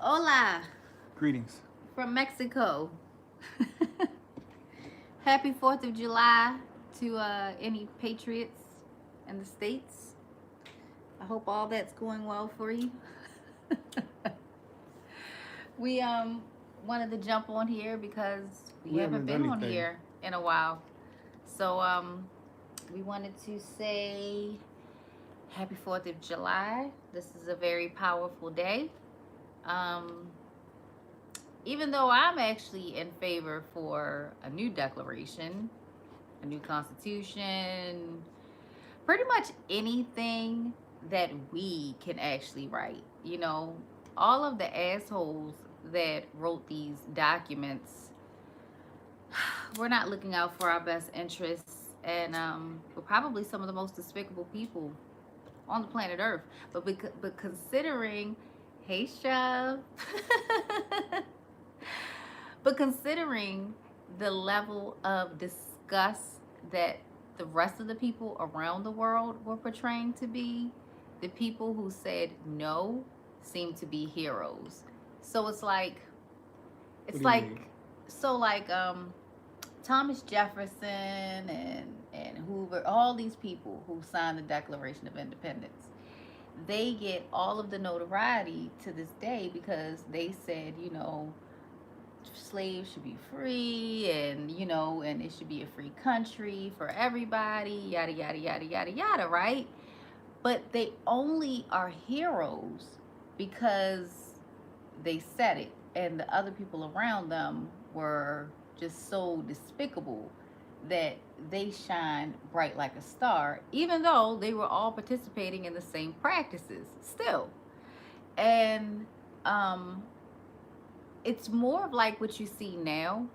Hola Greetings. from Mexico. Happy 4th of July to any patriots in the States. I hope all that's going well for you. We wanted to jump on here because we We haven't haven't been done on anything. here in a while. So we wanted to say happy 4th of July. This is a very powerful day. Um, Even though I'm actually in favor for a new declaration, a new constitution, pretty much anything that we can actually write. All of the assholes that wrote these documents we're not looking out for our best interests, and we're probably some of the most despicable people on the planet Earth. But considering, hey, Shove. But considering the level of disgust that the rest of the people around the world were portraying to be, the people who said no seem to be heroes. So What it's do you mean? like, so Thomas Jefferson and Hoover, all these people who signed the Declaration of Independence, they get all of the notoriety to this day because they said, slaves should be free, and it should be a free country for everybody, yada yada yada yada yada, right? But they only are heroes because they said it, and the other people around them were just so despicable that they shine bright like a star, even though they were all participating in the same practices still. And um, it's more of like what you see now,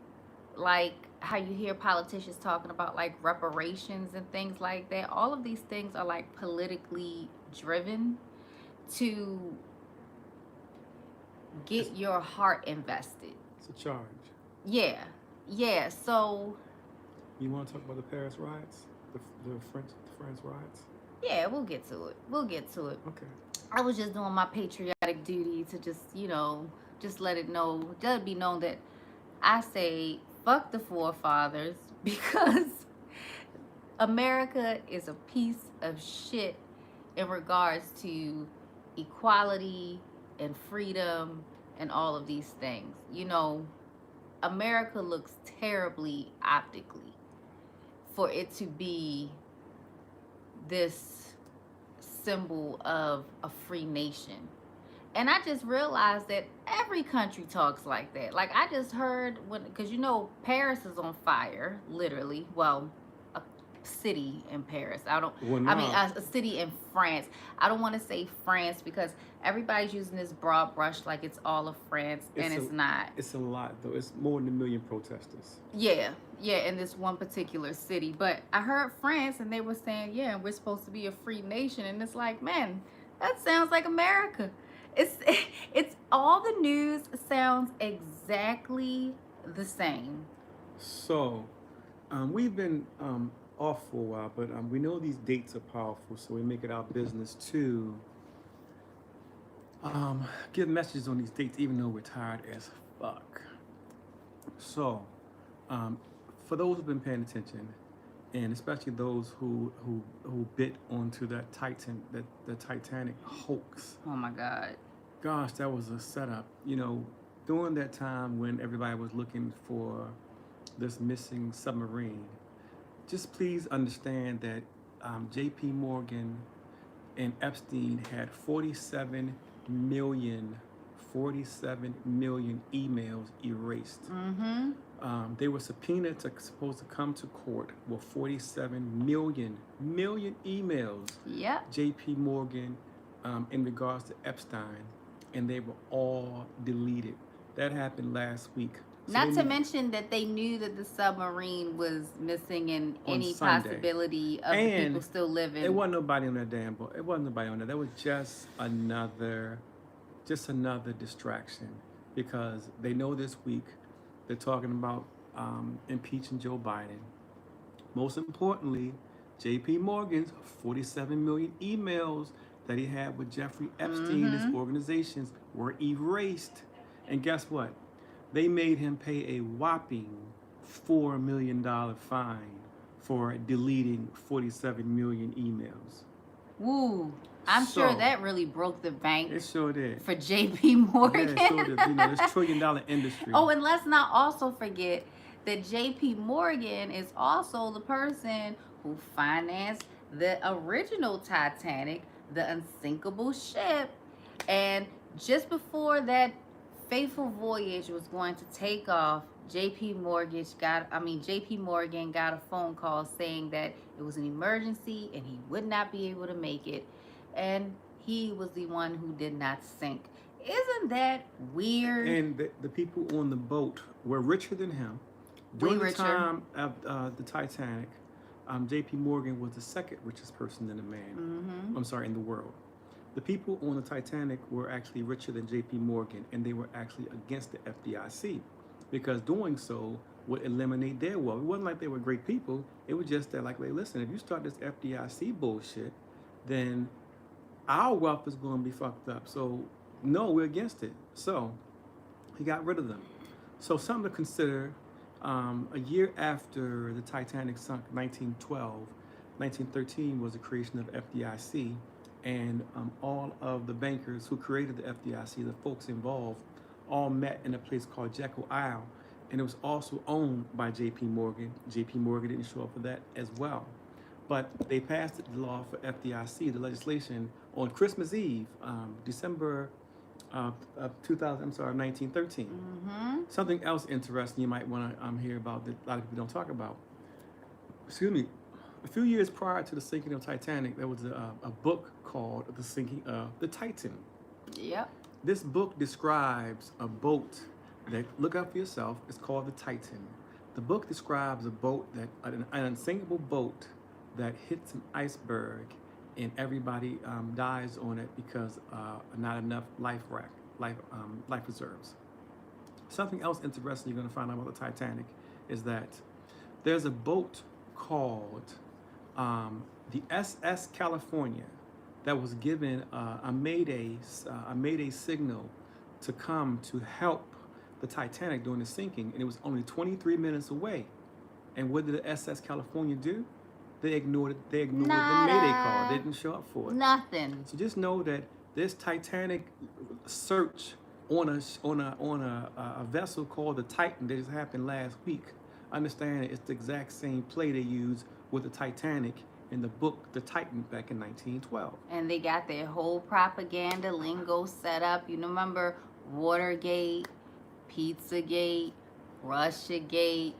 like how you hear politicians talking about like reparations and things like that. All of these things are like politically driven to It's, get your heart invested. it's a charge. Yeah, yeah. So You want to talk about the Paris riots? The France riots? yeah, we'll get to it. We'll get to it. Okay. I was just doing my patriotic duty to just, just let it know, let it be known that I say fuck the forefathers because America is a piece of shit in regards to equality and freedom and all of these things. America looks terribly optically for it to be this symbol of a free nation. And I just realized that every country talks like that. Like I just heard because Paris is on fire, literally. Well, a city in Paris. Well, I mean, now a city in France. I don't want to say France because everybody's using this broad brush like it's all of France, and it's a it's not. it's a lot though. It's more than a million protesters. Yeah, yeah, in this one particular city. But I heard France, and they were saying, yeah, we're supposed to be a free nation, and it's like, man, that sounds like America. It's it's all the news sounds exactly the same. So, we've been off for a while, but we know these dates are powerful, so we make it our business to give messages on these dates, even though we're tired as fuck. So, um, for those who've been paying attention, and especially those who bit onto the Titanic hoax. Oh my God. Gosh, that was a setup. During that time when everybody was looking for this missing submarine, just please understand that J.P. Morgan and Epstein had 47 million emails erased. Mm-hmm. They were subpoenaed supposed to come to court with 47 million emails. Yep. J.P. Morgan, in regards to Epstein, and they were all deleted. That happened last week. So Not to mention that they knew that the submarine was missing and on any Sunday, possibility of the people and still living. it wasn't nobody on that damn boat. It wasn't nobody on there. That was just another distraction, because they know this week they're talking about impeaching Joe Biden. Most importantly, J.P. Morgan's 47 million emails that he had with Jeffrey Epstein, his organizations, were erased. And guess what? They made him pay a whopping $4 million fine for deleting 47 million emails. Woo. I'm sure that really broke the bank. It sure did. For JP Morgan. Yeah, it sure did. You know, this $1 trillion industry. Oh, and let's not also forget that JP Morgan is also the person who financed the original Titanic, the unsinkable ship. And just before that fateful voyage was going to take off, JP Morgan got a phone call saying that it was an emergency and he would not be able to make it. And he was the one who did not sink. Isn't that weird? And the people on the boat were richer than him. During the time of the Titanic, JP Morgan was the second richest person in the in the world. The people on the Titanic were actually richer than JP Morgan, and they were actually against the FDIC because doing so would eliminate their wealth. It wasn't like they were great people. It was just that, like, listen, if you start this FDIC bullshit, then our wealth is going to be fucked up. So, no, we're against it. So, he got rid of them. So, something to consider. A year after the Titanic sunk, 1913 was the creation of FDIC, and all of the bankers who created the FDIC, the folks involved, all met in a place called Jekyll Isle, and it was also owned by JP Morgan. JP Morgan didn't show up for that as well. But they passed the law for FDIC, the legislation, on Christmas Eve, December 1913. Something else interesting you might want to hear about that a lot of people don't talk about. Excuse me. A few years prior to the sinking of Titanic, there was a book called The Sinking of the Titan. Yep. This book describes a boat that, look up for yourself, it's called the Titan. The book describes a boat that, an unsinkable boat that hits an iceberg and everybody dies on it because not enough life reserves. Something else interesting you're going to find out about the Titanic is that there's a boat called the SS California that was given a mayday signal to come to help the Titanic during the sinking, and it was only 23 minutes away. And what did the SS California do? They ignored it. They ignored the mayday call. They didn't show up for it. Nothing. So just know that this Titanic search on a vessel called the Titan that just happened last week. Understand it's the exact same play they used with the Titanic in the book The Titan back in 1912. And they got their whole propaganda lingo set up. You remember Watergate, Pizzagate, Russiagate,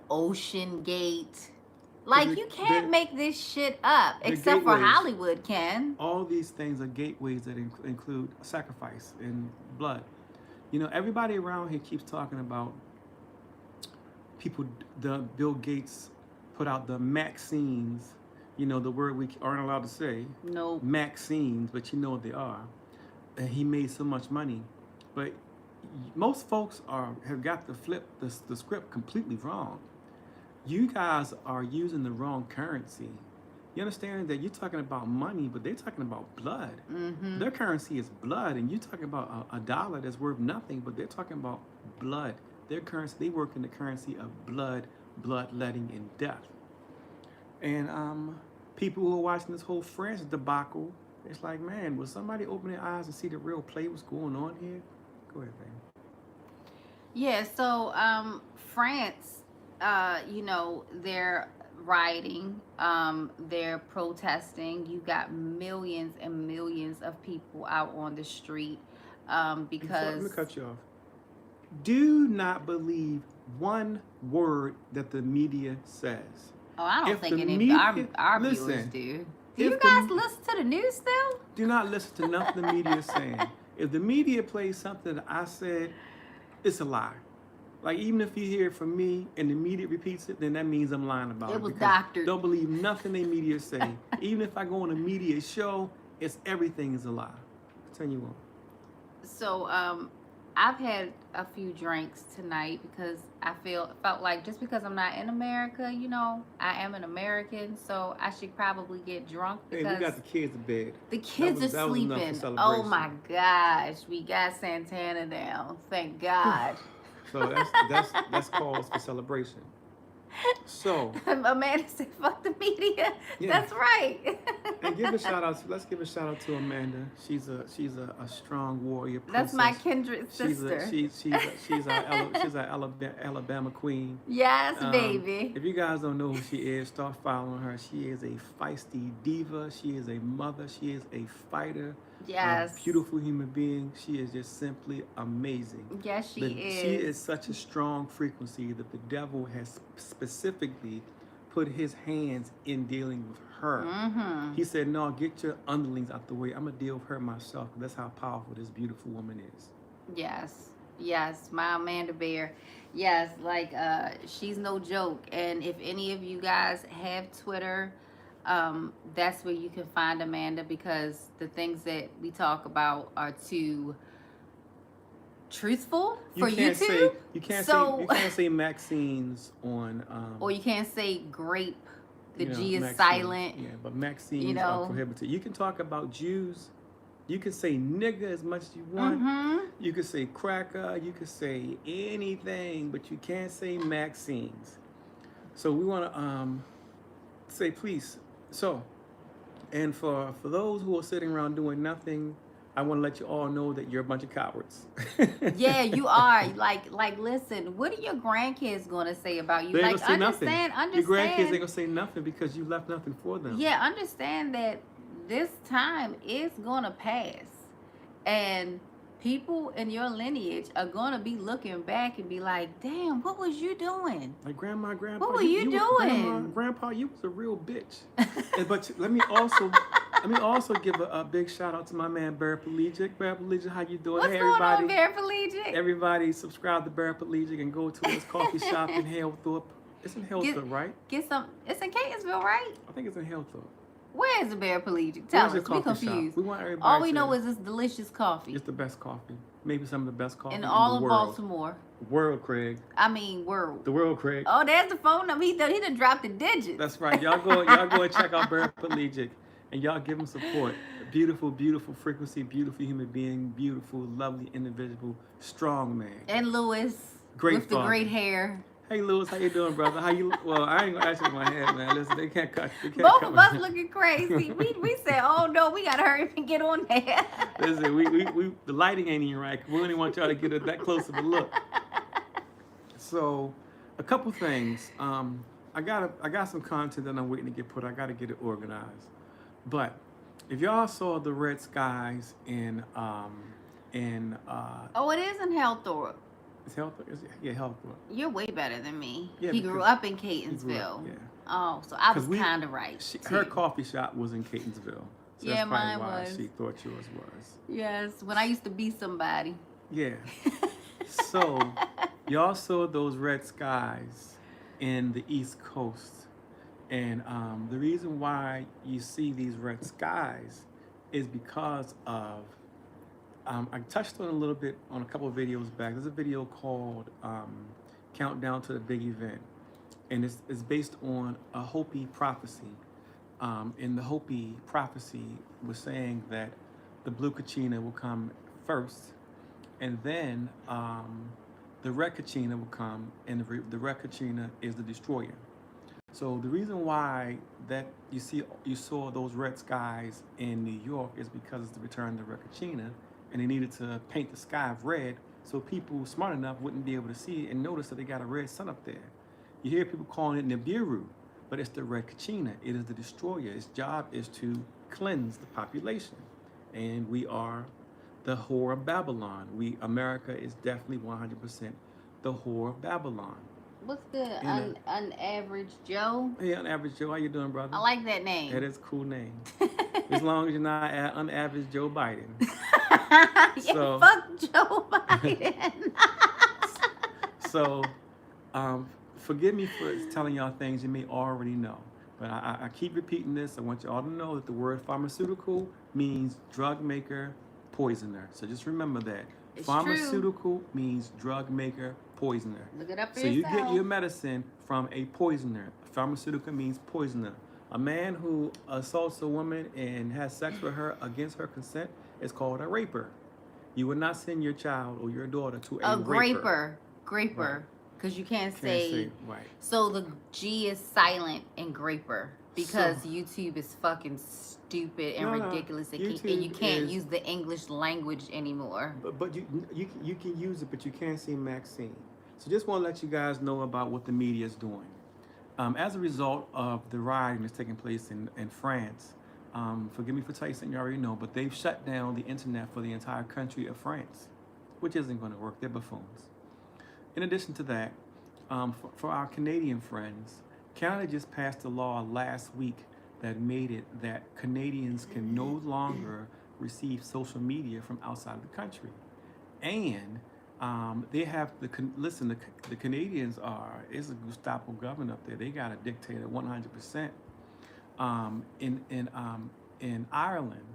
Oceangate. Like, you can't make this shit up, except for Hollywood can. All these things are gateways that include sacrifice and blood. You know, everybody around here keeps talking about people. Bill Gates put out the vaccines. You know, the word we aren't allowed to say. No. Vaccines, but you know what they are. And he made so much money. But most folks have got to flip the script completely wrong. You guys are using the wrong currency. You understand that you're talking about money, but they're talking about blood. Their currency is blood, and you're talking about a dollar that's worth nothing, but they're talking about blood. Their currency, they work in the currency of blood, bloodletting, and death. And people who are watching this whole France debacle, it's like, man, will somebody open their eyes and see the real play, what's going on here? Go ahead, baby. Yeah, so France, you know, they're rioting, they're protesting. You got millions and millions of people out on the street because... Let me cut you off. Do not believe one word that the media says. Oh, I don't think any of our viewers do. Do you guys listen to the news still? Do not listen to nothing the media is saying. If the media plays something that I said, it's a lie. Like, even if you hear it from me and the media repeats it, then that means I'm lying about it. It was doctored. Don't believe nothing the media say. Even if I go on a media show, everything is a lie. Continue on. So, I've had a few drinks tonight because I felt like just because I'm not in America, I am an American, so I should probably get drunk Hey, we because got the kids to bed. the kids are That was enough for sleeping. Oh my celebration. gosh, we got Santana down. Thank God. So that's cause for celebration. So Amanda said, "Fuck the media." yeah, That's right. and give a shout out. Let's give a shout out to Amanda. She's a strong warrior That's my princess. kindred She's a sister. she's our Alabama queen. Yes, baby. If you guys don't know who she is, start following her. She is a feisty diva. She is a mother. She is a fighter. A Yes. beautiful human being. She is just simply amazing. Yes, she is. She is such a strong frequency that the devil has specifically put his hands in dealing with her. Mm-hmm. He said, "No, get your underlings out the way. I'm gonna deal with her myself." That's how powerful this beautiful woman is. Yes. Yes, my Amanda Bear. Yes, like she's no joke. And if any of you guys have Twitter, that's where you can find Amanda because the things that we talk about are too truthful for YouTube. You can't say Maxine's on or you can't say grape. The G is Maxine, silent. Yeah, but Maxine's are prohibited. You can talk about Jews. You can say nigga as much as you want. Mm-hmm. You can say cracker. You can say anything, but you can't say Maxine's. So we want to say please. So, and for those who are sitting around doing nothing, I want to let you all know that you're a bunch of cowards. Yeah, you are. Like, listen. What are your grandkids gonna say about you? They ain't Like, gonna say understand. nothing. Your grandkids ain't gonna say nothing because you left nothing for them. Yeah, understand that this time is gonna pass, and people in your lineage are gonna be looking back and be like, "Damn, what was you doing? Like grandpa, what were you doing? Grandpa, you was a real bitch." But let me also give a big shout out to my man Paraplegic. Paraplegic, how you doing? What's Hey going everybody. on, Paraplegic? Everybody subscribe to Paraplegic and go to his coffee shop in Hillthorpe. It's in Hillthorpe, right? Get some. It's in Catonsville, right? I think it's in Hillthorpe. Where is the Paraplegic? Tell us. We confused. Shop? We want everybody. All we know is it's delicious coffee. It's the best coffee. Maybe some of the best coffee in all of Baltimore. World, Craig. I mean, world. The world, Craig. Oh, there's the phone number. He done dropped the digits. That's right. Y'all go and check out Paraplegic, and y'all give him support. Beautiful, beautiful frequency, beautiful human being, beautiful, lovely individual, strong man. And Lewis, with the great hair. Hey, Lewis, how you doing, brother? How you? Well, I ain't gonna ask you my head, man. Listen, they can't cut. Both of us looking crazy. we said, oh no, we gotta hurry up and get on there. Listen, we the lighting ain't even right. We don't even want y'all to get that close of a look. So, a couple things. I got some content that I'm waiting to get put. I got to get it organized. But if y'all saw the red skies in oh, it is in Hillthorpe. It's Hillthorpe? Yeah, Hillthorpe. You're way better than me. Yeah, he grew up in Catonsville. Yeah. Oh, so I was kind of right. Her coffee shop was in Catonsville. So yeah, that's mine why was. She thought yours was. Yes, when I used to be somebody. Yeah. So, y'all saw those red skies in the East Coast. And the reason why you see these red skies is because of, I touched on a little bit on a couple of videos back. There's a video called Countdown to the Big Event. And it's based on a Hopi prophecy. And the Hopi prophecy was saying that the blue Kachina will come first. And then the red Kachina will come, and the red Kachina is the destroyer. So the reason why that you saw those red skies in New York is because it's the return of the red Kachina, and they needed to paint the sky red so people smart enough wouldn't be able to see it and notice that they got a red sun up there. You hear people calling it Nibiru, but it's the red Kachina. It is the destroyer. Its job is to cleanse the population, and we are the whore of Babylon. America is definitely 100% the whore of Babylon. What's good? Unaverage Joe? Hey, Unaverage Joe, how you doing, brother? I like that name. That is a cool name. As long as you're not unaverage Joe Biden. So, fuck Joe Biden. So, forgive me for telling y'all things you may already know. But I keep repeating this. I want you all to know that the word pharmaceutical means drug maker, poisoner. So just remember that. It's Pharmaceutical means drug maker, poisoner. Look it up for So you yourself. get your medicine from a poisoner. Pharmaceutical means poisoner. A man who assaults a woman and has sex with her against her consent is called a raper. You would not send your child or your daughter to a raper. Graper. Because you can't Can't say. say, right. So the G is silent in graper. Because So- YouTube is fucking stupid and No, no. ridiculous. And YouTube you can't is- use the English language anymore. But you can use it, but you can't say Maxine. So just want to let you guys know about what the media is doing. As a result of the rioting that's taking place in France, forgive me for telling you something you already know, but they've shut down the internet for the entire country of France, which isn't going to work. They're buffoons. In addition to that, for our Canadian friends, Canada just passed a law last week that made it that Canadians can no longer receive social media from outside of the country. And they have the Canadians is a Gestapo government up there. They got a dictator 100%. In Ireland,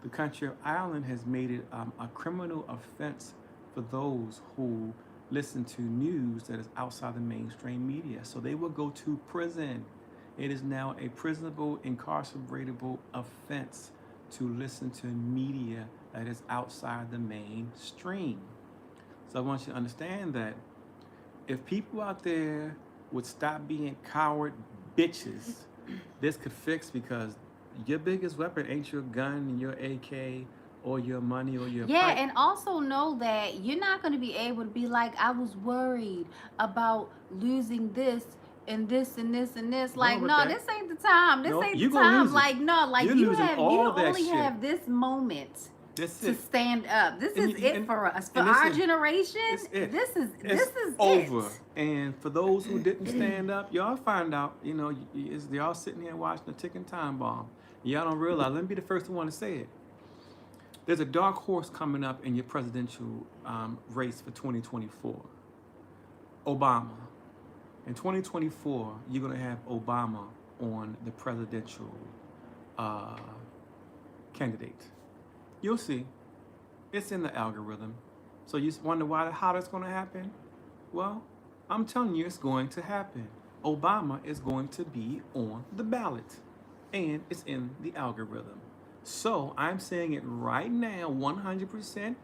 the country of Ireland has made it a criminal offense for those who listen to news that is outside the mainstream media. So they will go to prison. It is now a prisonable, incarceratable offense to listen to media that is outside the mainstream. So I want you to understand that if people out there would stop being coward bitches, this could fix, because your biggest weapon ain't your gun and your AK or your money or your pipe. And also know that you're not going to be able to be like, I was worried about losing this and this and this and this. Like, no, this ain't the time. This ain't the time. Like, no, like you only have this moment to stand up. This is it for us. For our generation, this is over. And for those who didn't stand up, y'all find out, y'all sitting here watching a ticking time bomb. Y'all don't realize. Let me be the first one to say it. There's a dark horse coming up in your presidential race for 2024. Obama. In 2024, you're going to have Obama on the presidential candidate. You'll see. It's in the algorithm. So you wonder how that's going to happen? Well, I'm telling you, it's going to happen. Obama is going to be on the ballot, and it's in the algorithm. So I'm saying it right now, 100%,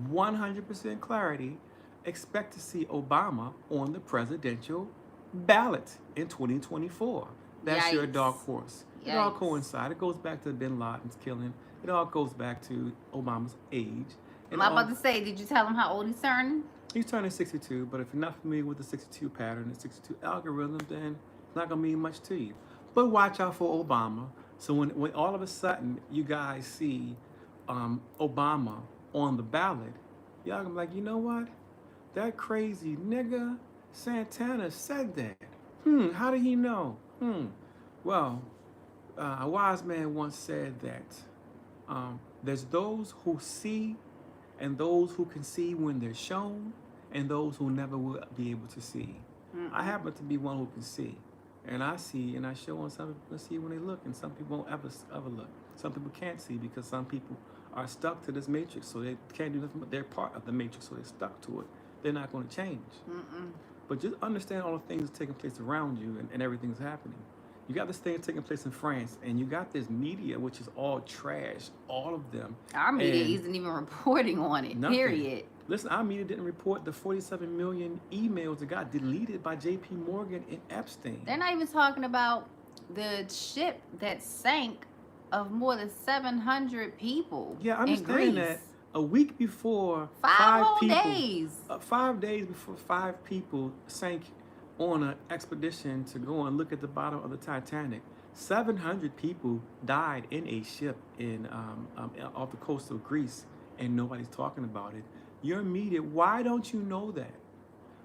100% clarity. Expect to see Obama on the presidential ballot in 2024. That's your dark horse. It all coincides. It goes back to Bin Laden's killing. It all goes back to Obama's age. I'm about to say, did you tell him how old he's turning? He's turning 62, but if you're not familiar with the 62 pattern, the 62 algorithm, then it's not going to mean much to you. But watch out for Obama. So when all of a sudden you guys see Obama on the ballot, y'all gonna be like, you know what? That crazy nigga Santana said that. How did he know? Well, a wise man once said that there's those who see and those who can see when they're shown and those who never will be able to see. I happen to be one who can see. And I see and I show, and some people see when they look, and some people won't ever look. Some people can't see because some people are stuck to this matrix, so they can't do nothing, but they're part of the matrix, so they're stuck to it. They're not going to change. But just understand all the things that's taking place around you and everything's happening. You got this thing taking place in France, and you got this media, which is all trash, all of them. Our media isn't even reporting on it, period. Listen, our media didn't report the 47 million emails that got deleted by J.P. Morgan and Epstein. They're not even talking about the ship that sank of more than 700 people. Yeah, I understand that. A week before, 5 people, days. 5 days before 5 people sank on an expedition to go and look at the bottom of the Titanic, 700 people died in a ship off the coast of Greece, and nobody's talking about it. Your media, why don't you know that?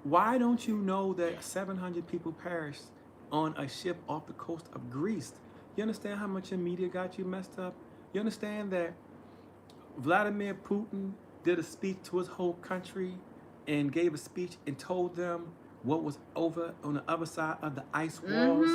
Why don't you know that 700 people perished on a ship off the coast of Greece? You understand how much your media got you messed up? You understand that Vladimir Putin did a speech to his whole country and gave a speech and told them what was over on the other side of the ice walls?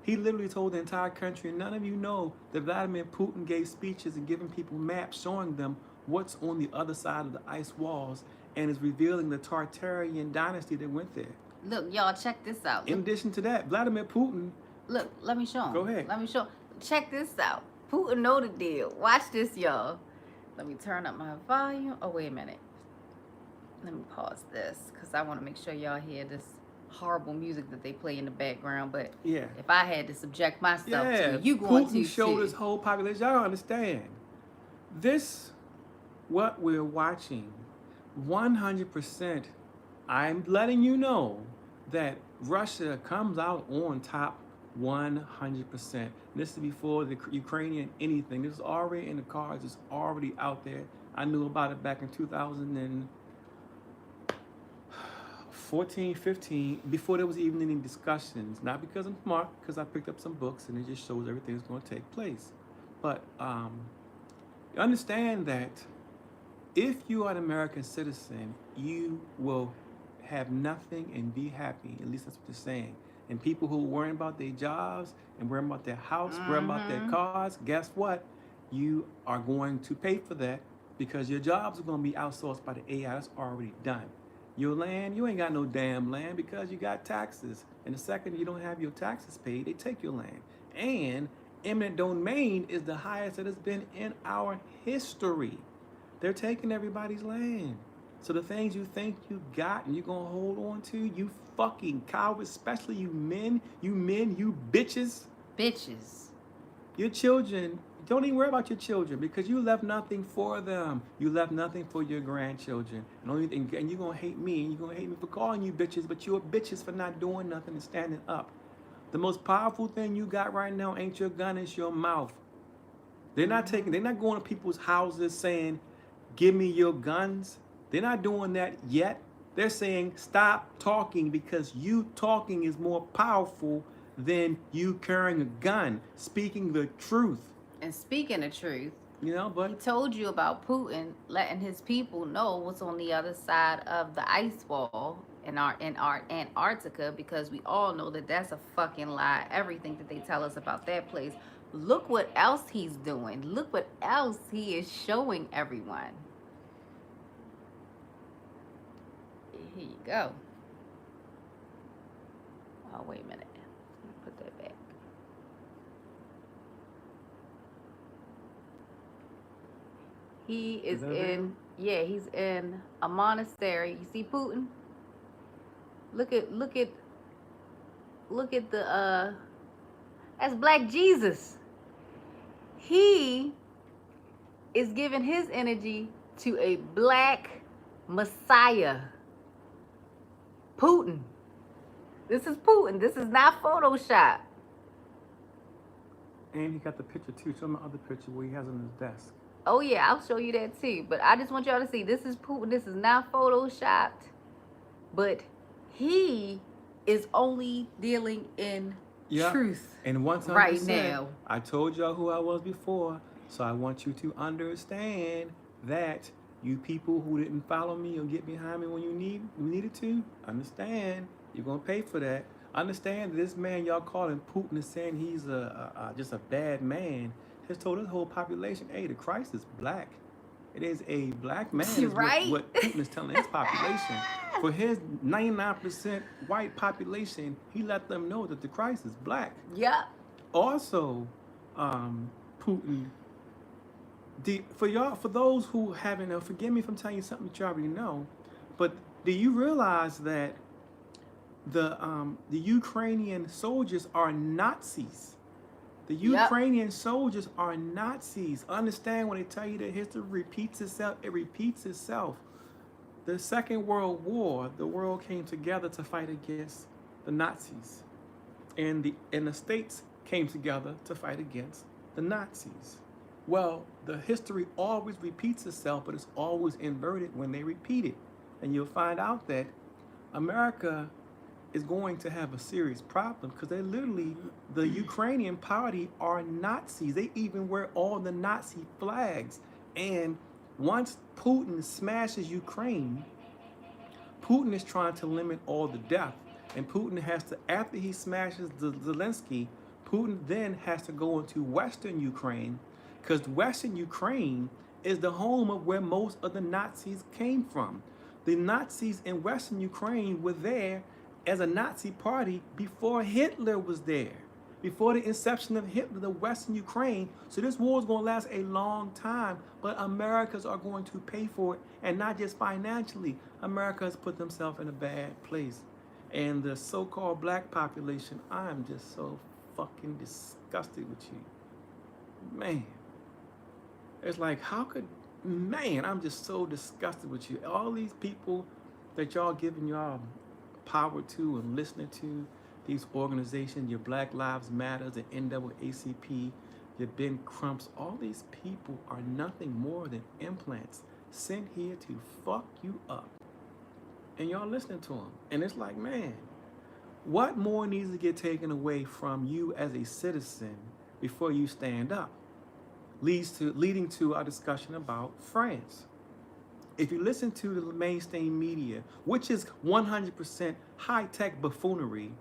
He literally told the entire country, and none of you know that Vladimir Putin gave speeches and giving people maps showing them what's on the other side of the ice walls and is revealing the Tartarian dynasty that went there. Look, y'all, check this out. In addition to that, Vladimir Putin. Look, let me show him. Go ahead. Let me show. Check this out. Putin know the deal. Watch this, y'all. Let me turn up my volume. Oh, wait a minute. Let me pause this because I want to make sure y'all hear this horrible music that they play in the background. But yeah, if I had to subject myself to it, you going to Putin showed too. his whole population. Y'all understand this? What we're watching, 100%. I'm letting you know that Russia comes out on top 100%. This is before the Ukrainian anything. This is already in the cards. It's already out there. I knew about it back in 2014, 15, before there was even any discussions. Not because I'm smart, because I picked up some books and it just shows everything's going to take place. But understand that if you are an American citizen, you will have nothing and be happy. At least that's what they're saying. And people who are worrying about their jobs and worrying about their house, worrying about their cars, guess what? You are going to pay for that because your jobs are going to be outsourced by the AI. That's already done. Your land, you ain't got no damn land because you got taxes. And the second you don't have your taxes paid, they take your land. And eminent domain is the highest that has been in our history. They're taking everybody's land. So the things you think you got and you're going to hold on to, you fucking cowards, especially you men, you bitches. Bitches. Your children, don't even worry about your children because you left nothing for them. You left nothing for your grandchildren. And you're going to hate me and you're going to hate me for calling you bitches, but you're bitches for not doing nothing and standing up. The most powerful thing you got right now ain't your gun, it's your mouth. They're not going to people's houses saying, give me your guns. They're not doing that yet. They're saying stop talking because you talking is more powerful than you carrying a gun, speaking the truth. And speaking the truth, but he told you about Putin letting his people know what's on the other side of the ice wall in our Antarctica, because we all know that that's a fucking lie. Everything that they tell us about that place. Look what else he's doing. Look what else he is showing everyone. Here you go. Oh, wait a minute. Let me put that back. He is in, he's in a monastery. You see Putin? Look at the, that's Black Jesus. He is giving his energy to a black Messiah. Putin. This is Putin. This is not Photoshop. And he got the picture too. Show me the other picture where he has on his desk. Oh yeah, I'll show you that too. But I just want y'all to see, this is Putin. This is not Photoshopped. But he is only dealing in truth. And 100%, right now. I told y'all who I was before. So I want you to understand that you people who didn't follow me or get behind me when you needed to, understand you're gonna pay for that. Understand this man y'all calling Putin is saying he's just a bad man. Has told his whole population, hey, the Christ is black. It is a black man. Is right? what Putin is telling his population. For his 99% white population, he let them know that the Christ is black. Yeah. Also, Putin. For those who haven't, forgive me if I'm telling you something that you already know, but do you realize that the Ukrainian soldiers are Nazis? The Ukrainian soldiers are Nazis. Understand when they tell you that history repeats itself, it repeats itself. The Second World War, the world came together to fight against the Nazis. And the states came together to fight against the Nazis. Well, the history always repeats itself, but it's always inverted when they repeat it. And you'll find out that America is going to have a serious problem because they literally, the Ukrainian party are Nazis. They even wear all the Nazi flags. And once Putin smashes Ukraine, Putin is trying to limit all the death. And Putin has to, after he smashes Zelensky, Putin then has to go into Western Ukraine, because Western Ukraine is the home of where most of the Nazis came from. The Nazis in Western Ukraine were there as a Nazi party before Hitler was there. Before the inception of Hitler, the Western Ukraine. So this war is going to last a long time, but Americans are going to pay for it, and not just financially. America has put themselves in a bad place. And the so-called black population, I'm just so fucking disgusted with you. Man. It's like, how could, man, I'm just so disgusted with you. All these people that y'all giving y'all power to and listening to, these organizations, your Black Lives Matter, the NAACP, your Ben Crumps, all these people are nothing more than implants sent here to fuck you up. And y'all listening to them. And it's like, man, what more needs to get taken away from you as a citizen before you stand up? Leading to our discussion about France. If you listen to the mainstream media, which is 100% high-tech buffoonery,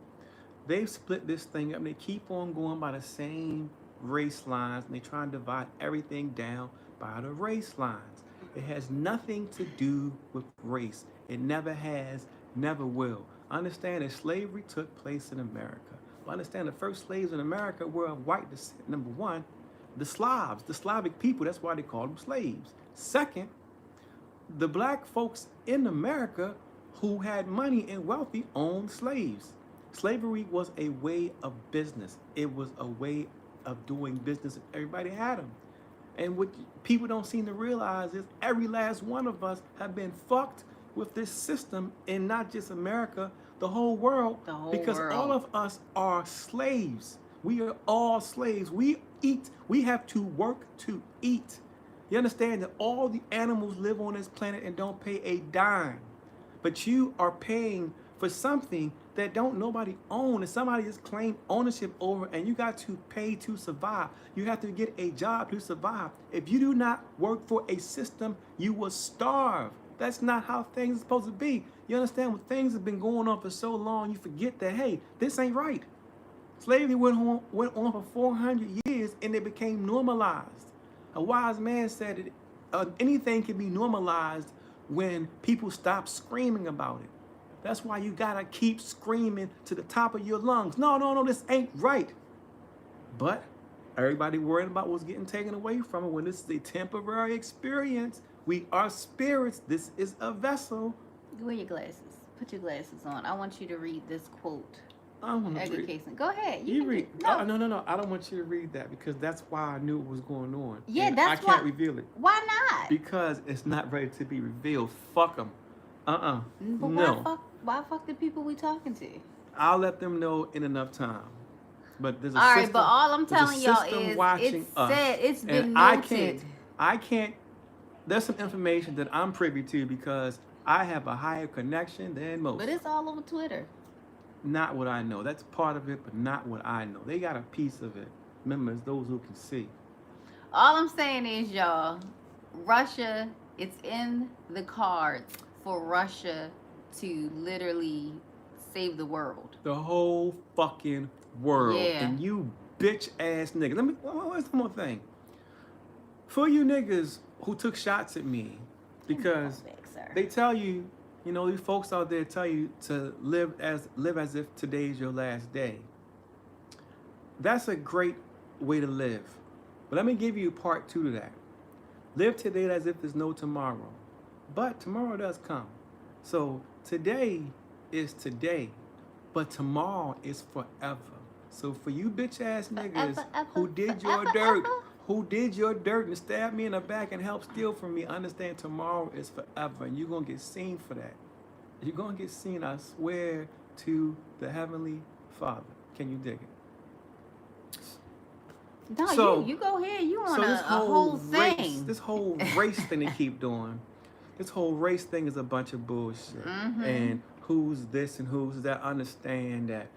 they've split this thing up and they keep on going by the same race lines, and they try and divide everything down by the race lines. It has nothing to do with race. It never has, never will. Understand that slavery took place in America. But understand the first slaves in America were of white descent, number one. The Slavs, the Slavic people, that's why they called them slaves. Second, the black folks in America who had money and wealthy owned slaves. Slavery was a way of business. It was a way of doing business. Everybody had them. And what people don't seem to realize is every last one of us have been fucked with this system in not just America, the whole world. Because all of us are slaves. We are all slaves. We eat. We have to work to eat. You understand that all the animals live on this planet and don't pay a dime. But you are paying for something that don't nobody own, and somebody just claimed ownership over, and you got to pay to survive. You have to get a job to survive. If you do not work for a system, you will starve. That's not how things are supposed to be. You understand, when things have been going on for so long, you forget that, hey, this ain't right. Slavery went on for 400 years, and it became normalized. A wise man said that anything can be normalized when people stop screaming about it. That's why you gotta keep screaming to the top of your lungs. No, this ain't right. But everybody worried about what's getting taken away from it when this is a temporary experience. We are spirits. This is a vessel. Wear your glasses. Put your glasses on. I want you to read this quote. I don't want to read. Read. Go ahead. You read. No. No. I don't want you to read that because that's why I knew what was going on. Yeah, and that's I can't reveal it. Why not? Because it's not ready to be revealed. Fuck them. But no. Why fuck the people we talking to? I'll let them know in enough time. But there's a all system, right, but all I'm telling y'all is it's been noted. I can't. There's some information that I'm privy to because I have a higher connection than most. But it's all over Twitter. Not what I know. That's part of it, but not what I know. They got a piece of it. Remember, it's those who can see. All I'm saying is, y'all, Russia, it's in the cards for Russia to literally save the world. The whole fucking world. Yeah. And you bitch ass niggas. What's one more thing? For you niggas who took shots at me, because they tell you, you know, these folks out there tell you to live as if today's your last day. That's a great way to live. But let me give you part 2 to that. Live today as if there's no tomorrow. But tomorrow does come. So today is today, but tomorrow is forever. So for you bitch ass niggas who did your dirt and stabbed me in the back and helped steal from me, understand tomorrow is forever, and you're gonna get seen for that. You're gonna get seen, I swear to the Heavenly Father. Can you dig it? No, so, you go ahead. You want a whole thing. This whole race thing they keep doing. This whole race thing is a bunch of bullshit. Mm-hmm. And who's this and who's that? Understand that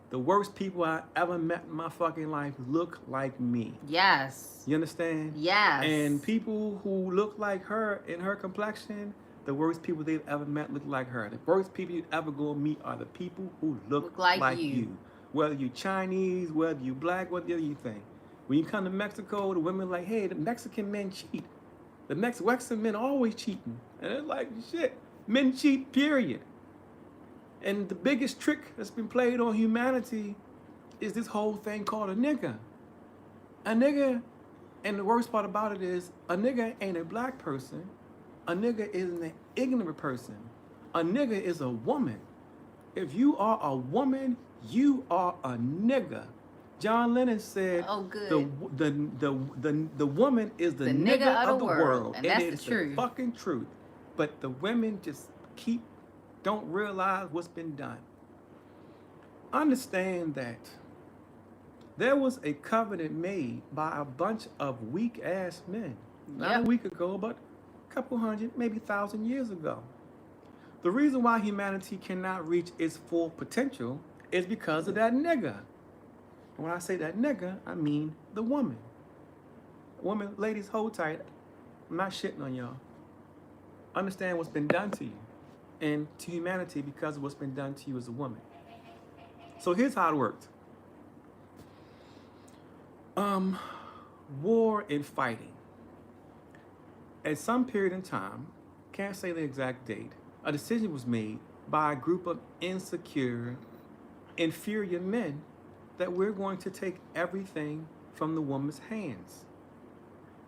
the worst people I ever met in my fucking life look like me. Yes. You understand? Yes. And people who look like her in her complexion, the worst people they've ever met look like her. The worst people you'd ever go meet are the people who look like you. Whether you Chinese, whether you black, whatever you think. When you come to Mexico, the women are like, hey, the Mexican men cheat. The next Western men always cheating. And it's like, shit, men cheat, period. And the biggest trick that's been played on humanity is this whole thing called a nigga. A nigga, and the worst part about it is, a nigga ain't a black person. A nigga is an ignorant person. A nigga is a woman. If you are a woman, you are a nigga. John Lennon said, "Oh, good. The woman is the nigga of the world, and that's it's the truth. The fucking truth." But the women just don't realize what's been done. Understand that there was a covenant made by a bunch of weak ass men, not a week ago, but a couple hundred, maybe 1,000 years ago. The reason why humanity cannot reach its full potential is because of that nigga. And when I say that nigga, I mean the woman. Women, ladies, hold tight. I'm not shitting on y'all. Understand what's been done to you and to humanity because of what's been done to you as a woman. So here's how it worked. War and fighting. At some period in time, can't say the exact date, a decision was made by a group of insecure, inferior men that we're going to take everything from the woman's hands.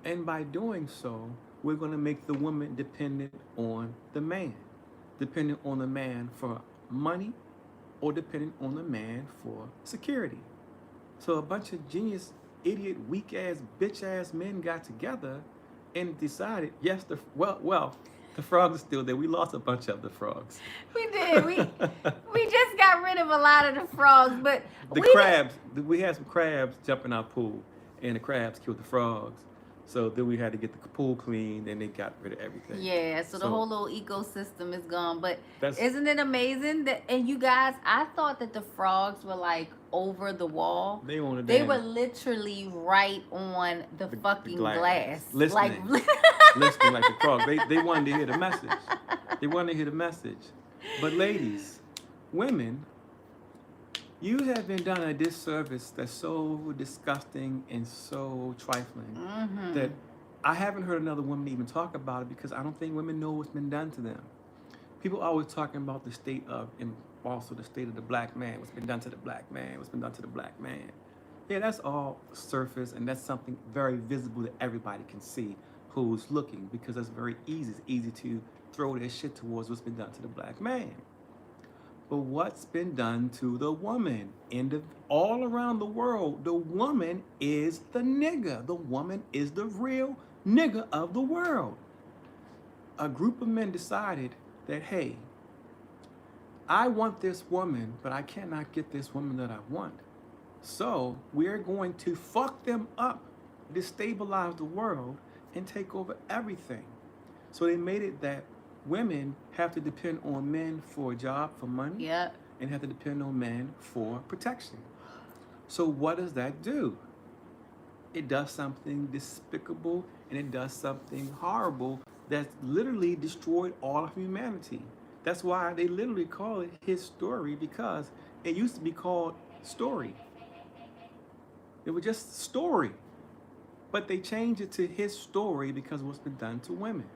And by doing so, we're going to make the woman dependent on the man. Dependent on the man for money or dependent on the man for security. So a bunch of genius, idiot, weak-ass, bitch-ass men got together and decided, yes, the frogs are still there. We lost a bunch of the frogs. We did. We just got rid of a lot of the frogs, but the crabs. We had some crabs jump in our pool, and the crabs killed the frogs. So then we had to get the pool cleaned, and they got rid of everything. Yeah. So the whole little ecosystem is gone. But isn't it amazing that? And you guys, I thought that the frogs were like over the wall. They were literally right on the fucking glass. Listening. Listening like the frog. They wanted to hear the message. They wanted to hear the message. But ladies, women, you have been done a disservice that's so disgusting and so trifling that I haven't heard another woman even talk about it because I don't think women know what's been done to them. People are always talking about the state of, and also the state of the black man, what's been done to the black man, what's been done to the black man. Yeah, that's all surface, and that's something very visible that everybody can see who's looking, because that's very easy. It's easy to throw their shit towards what's been done to the black man. But what's been done to the woman? All around the world, the woman is the nigga. The woman is the real nigga of the world. A group of men decided that, hey, I want this woman, but I cannot get this woman that I want. So we're going to fuck them up, destabilize the world, and take over everything. So they made it that women have to depend on men for a job, for money, and have to depend on men for protection. So what does that do? It does something despicable, and it does something horrible that's literally destroyed all of humanity. That's why they literally call it his story, because it used to be called story. It was just story. But they changed it to his story because of what's been done to women.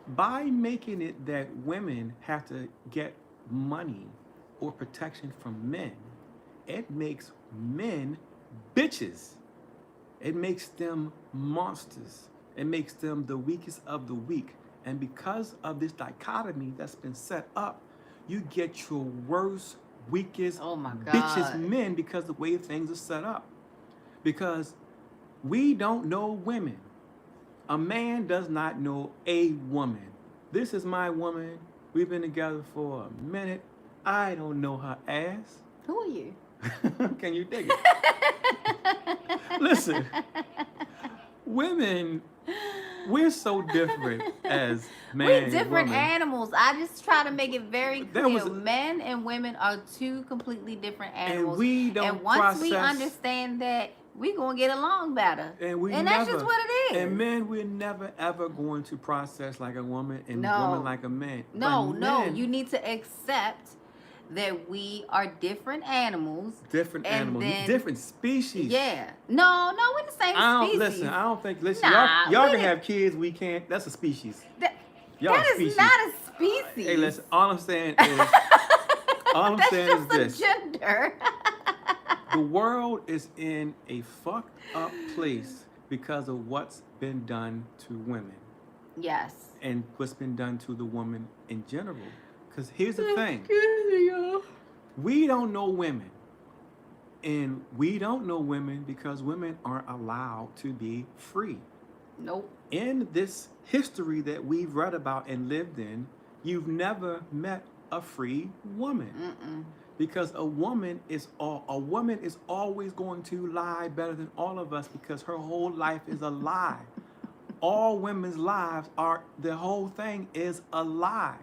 By making it that women have to get money or protection from men, it makes men bitches. It makes them monsters. It makes them the weakest of the weak. And because of this dichotomy that's been set up, you get your worst, weakest, bitches men because of the way things are set up. Because we don't know women. A man does not know a woman. This is my woman. We've been together for a minute. I don't know her ass. Who are you? Can you dig it? Listen, women, we're so different as man We're and different woman. Animals. I just try to make it very clear. Men and women are two completely different animals. And we don't And once we understand that, we're going to get along better. And that's just what it is. And men, we're never, ever going to process like a woman and woman like a man. No. You need to accept that we are different animals. Different And animals, then, different species. yeah. No, we're the same I don't species. listen. I don't think. Listen, Nah, y'all we can didn't. have kids. We can't. That's a species. That, Y'all a that is species. not a species. Hey, listen. All I'm saying is, all I'm That's saying is just this: a gender. the world is in a fucked up place because of what's been done to women Yes. and what's been done to the woman in general. Because here's the thing: Excuse me, y'all. we don't know women. And we don't know women because women aren't allowed to be free. Nope. In this history that we've read about and lived in, you've never met a free woman. Mm-mm. Because a woman is always going to lie better than all of us because her whole life is a lie. All women's lives are, the whole thing is a lie.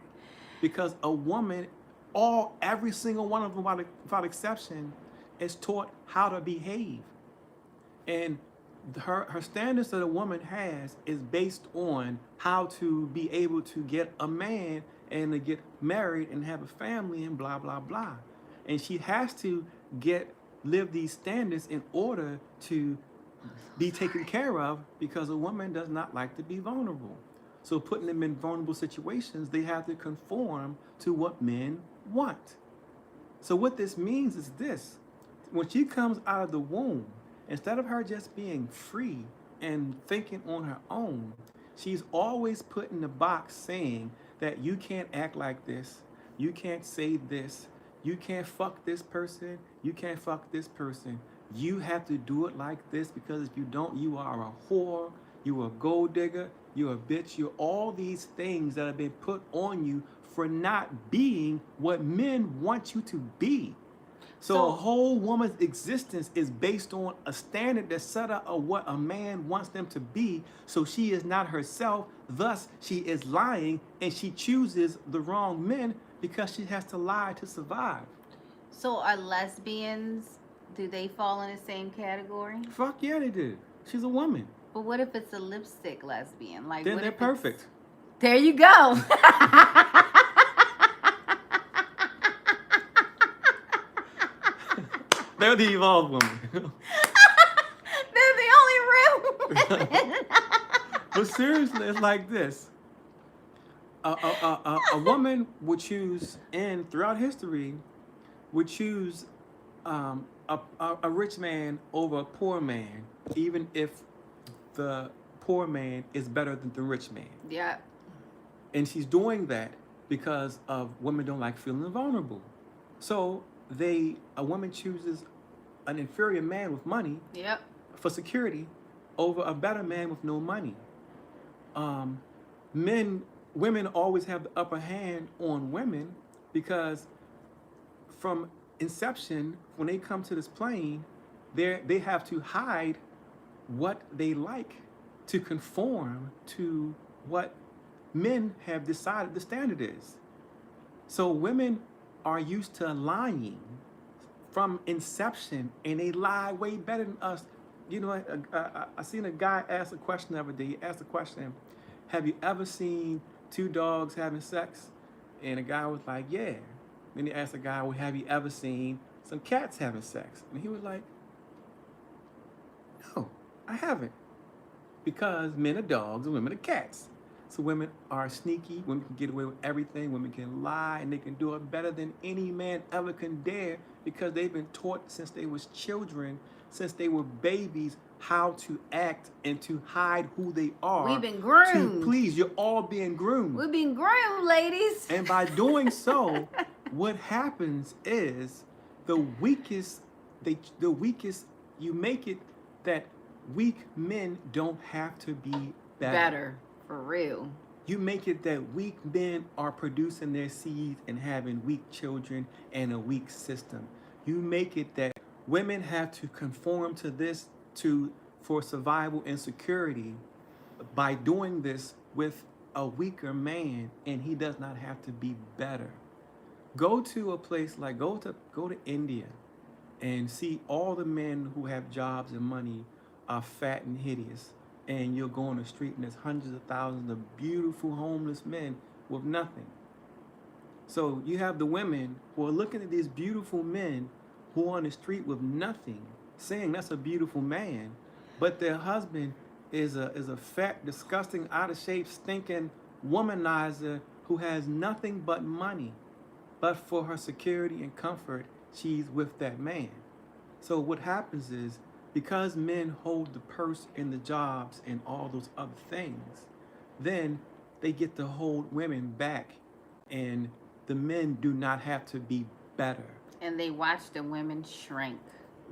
Because a woman, every single one of them without exception, is taught how to behave. And her standards that a woman has is based on how to be able to get a man and to get married and have a family and blah blah blah. And she has to live these standards in order to be taken care of, because a woman does not like to be vulnerable. So putting them in vulnerable situations, they have to conform to what men want. So what this means is this: when she comes out of the womb, instead of her just being free and thinking on her own, she's always put in the box saying that you can't act like this, you can't say this, you can't fuck this person, you can't fuck this person. You have to do it like this, because if you don't, you are a whore, you're a gold digger, you're a bitch, you're all these things that have been put on you for not being what men want you to be. So a whole woman's existence is based on a standard that's set up of what a man wants them to be. So she is not herself. Thus, she is lying, and she chooses the wrong men because she has to lie to survive. So are lesbians, do they fall in the same category? Fuck yeah, they do. She's a woman. But what if it's a lipstick lesbian? Like, Then what they're if perfect. There you go. They're the evolved woman. They're the only real women. But seriously, it's like this. A woman would choose, and throughout history, would choose a rich man over a poor man, even if the poor man is better than the rich man. Yeah. And she's doing that because of women don't like feeling vulnerable. So a woman chooses an inferior man with money, Yep, for security over a better man with no money. Women always have the upper hand on women because from inception, when they come to this plane, they have to hide what they like to conform to what men have decided the standard is. So women are used to lying from inception, and they lie way better than us. You know, I seen a guy ask a question the other day. He asked the question, have you ever seen two dogs having sex? And the guy was like, yeah. Then he asked the guy, well, have you ever seen some cats having sex? And he was like, no, I haven't. Because men are dogs and women are cats. So women are sneaky, women can get away with everything, women can lie, and they can do it better than any man ever can dare, because they've been taught since they was children, since they were babies, how to act and to hide who they are. we've been groomed. You're all being groomed. We've been groomed, ladies. And by doing so, what happens is the weakest, you make it that weak men don't have to be better. For real. You make it that weak men are producing their seeds and having weak children and a weak system. You make it that women have to conform to this for survival and security by doing this with a weaker man, and he does not have to be better. Go to a place like go to India and see all the men who have jobs and money are fat and hideous. And you'll go on the street and there's hundreds of thousands of beautiful homeless men with nothing. So you have the women who are looking at these beautiful men who are on the street with nothing, saying that's a beautiful man, but their husband is a fat, disgusting, out of shape, stinking womanizer who has nothing but money. But for her security and comfort, she's with that man. So what happens is, because men hold the purse and the jobs and all those other things, then they get to hold women back, and the men do not have to be better. And they watch the women shrink.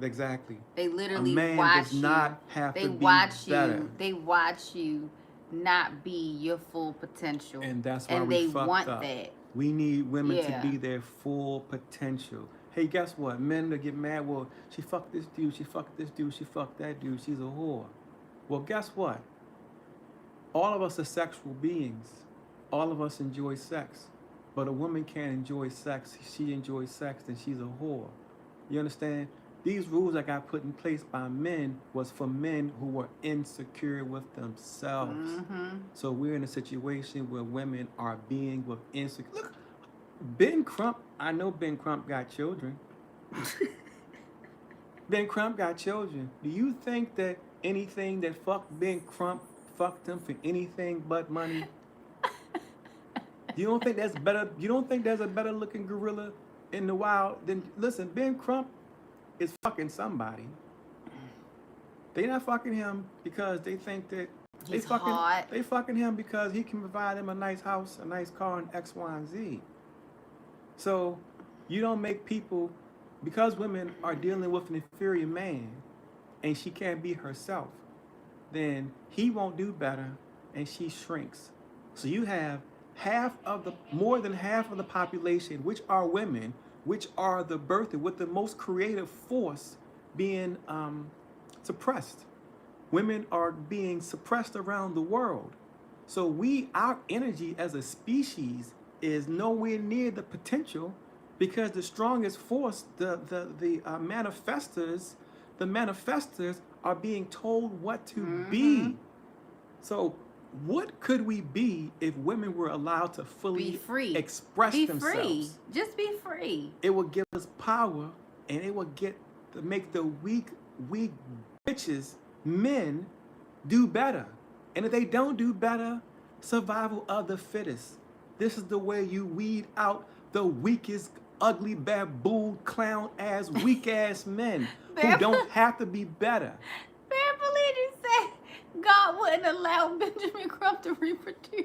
Exactly. They literally a man watch does not you. have They to be watch better. you. They watch you not be your full potential. And that's why and we they fucked want up. that. We need women Yeah. to be their full potential. Hey, guess what? Men that get mad, well, she fucked this dude, she fucked this dude, she fucked that dude, she's a whore. Well, guess what? All of us are sexual beings. All of us enjoy sex. But a woman can't enjoy sex. She enjoys sex, then she's a whore. You understand? These rules that got put in place by men was for men who were insecure with themselves. Mm-hmm. So we're in a situation where women are being with insecure. Look, Ben Crump, I know Ben Crump got children. Ben Crump got children. Do you think that anything that fucked Ben Crump fucked him for anything but money? You don't think that's better? You don't think there's a better looking gorilla in the wild than, listen, Ben Crump is fucking somebody. They not fucking him because they think that He's hot. They fucking him because he can provide them a nice house, a nice car, and X, Y, and Z. So you don't make people, because women are dealing with an inferior man and she can't be herself, then he won't do better and she shrinks. So you have more than half of the population, which are women, which are the birthing, with the most creative force being suppressed. Women are being suppressed around the world. So our energy as a species is nowhere near the potential, because the strongest force, the manifestors are being told what to be. So what could we be if women were allowed to fully Be free. express Be themselves? free. Just be free. It would give us power, and it would make the weak bitches, men, do better. And if they don't do better, survival of the fittest. This is the way you weed out the weakest, ugly, baboon, clown-ass, weak-ass men who don't have to be better. Beverly just said God wouldn't allow Benjamin Crump to reproduce.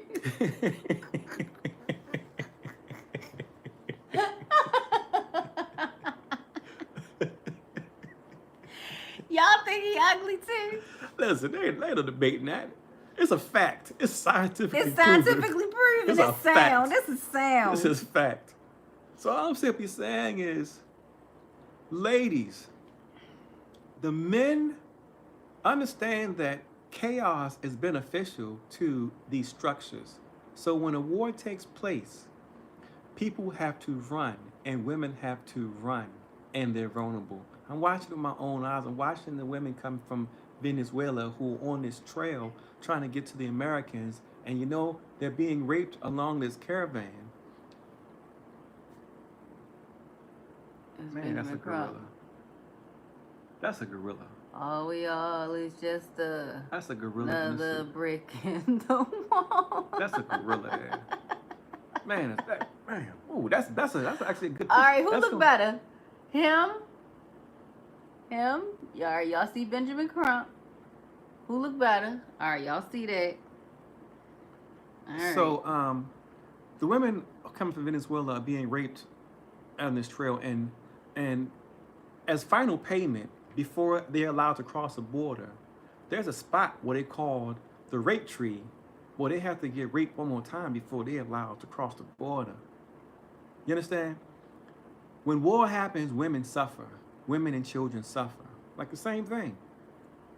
Y'all think he ugly too? Listen, they ain't debating that. It's a fact. It's scientifically It's scientifically proven. It's a It's sound. fact. This is sound. This is fact. So all I'm simply saying is, ladies, the men understand that chaos is beneficial to these structures. So when a war takes place, people have to run, and women have to run, and they're vulnerable. I'm watching with my own eyes. I'm watching the women come from Venezuela who are on this trail trying to get to the Americans, and you know, they're being raped along this caravan. Man, that's a gorilla. That's a gorilla. All we all is just That's a gorilla. another brick in the wall. That's a gorilla. Man, ooh, that's actually a good. All right, who that's look better? Him? Y'all see Benjamin Crump? Who look better? All right, y'all see that? All right. So, the women coming from Venezuela are being raped on this trail, and as final payment, before they're allowed to cross the border, there's a spot where they called the rape tree, where they have to get raped one more time before they're allowed to cross the border. You understand? When war happens, women suffer. Women and children suffer. Like the same thing.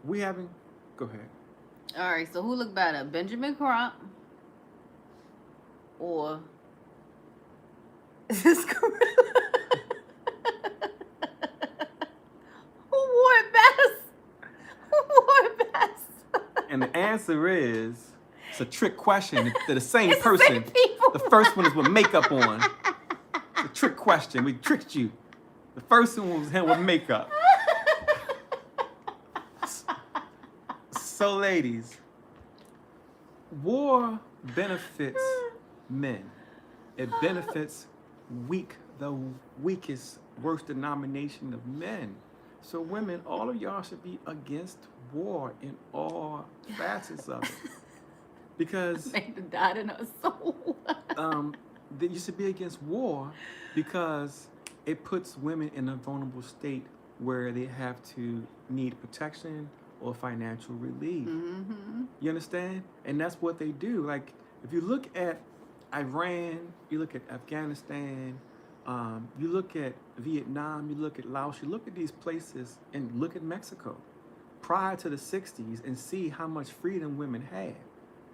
Go ahead. All right, so who look better, Benjamin Crump or this gorilla? Who wore it best? Who wore it best? And the answer is, it's a trick question. They're the same It's the person. same people. The first one is with makeup on. trick question. We tricked you. The first one was him with makeup. So, ladies, war benefits men. It benefits the weakest, worst denomination of men. So, women, all of y'all should be against war in all facets of it. Because Make the dot in her soul. that you should be against war because it puts women in a vulnerable state where they have to need protection or financial relief. Mm-hmm. You understand? And that's what they do. Like, if you look at Iran, you look at Afghanistan, you look at Vietnam, you look at Laos, you look at these places, and look at Mexico prior to the 60s and see how much freedom women had.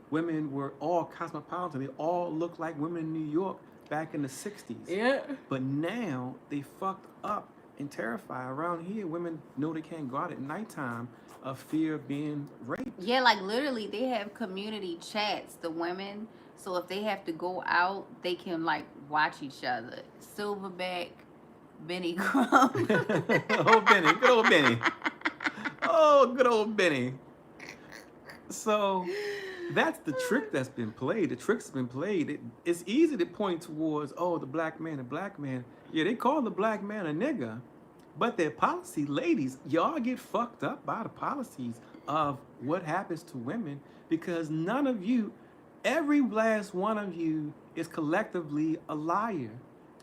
Women were all cosmopolitan. They all looked like women in New York back in the 60s. Yeah. But now they fucked up and terrified. Around here, women know they can't go out at nighttime of fear of being raped. Yeah, like literally they have community chats, the women. So if they have to go out, they can like watch each other. Silverback, Benny Crumb. Oh, Benny. Good old Benny. Oh, good old Benny. So that's the trick that's been played. The trick's been played. It's easy to point towards, oh, the black man. Yeah, they call the black man a nigga. But their policy, ladies, y'all get fucked up by the policies of what happens to women because none of you, every last one of you is collectively a liar.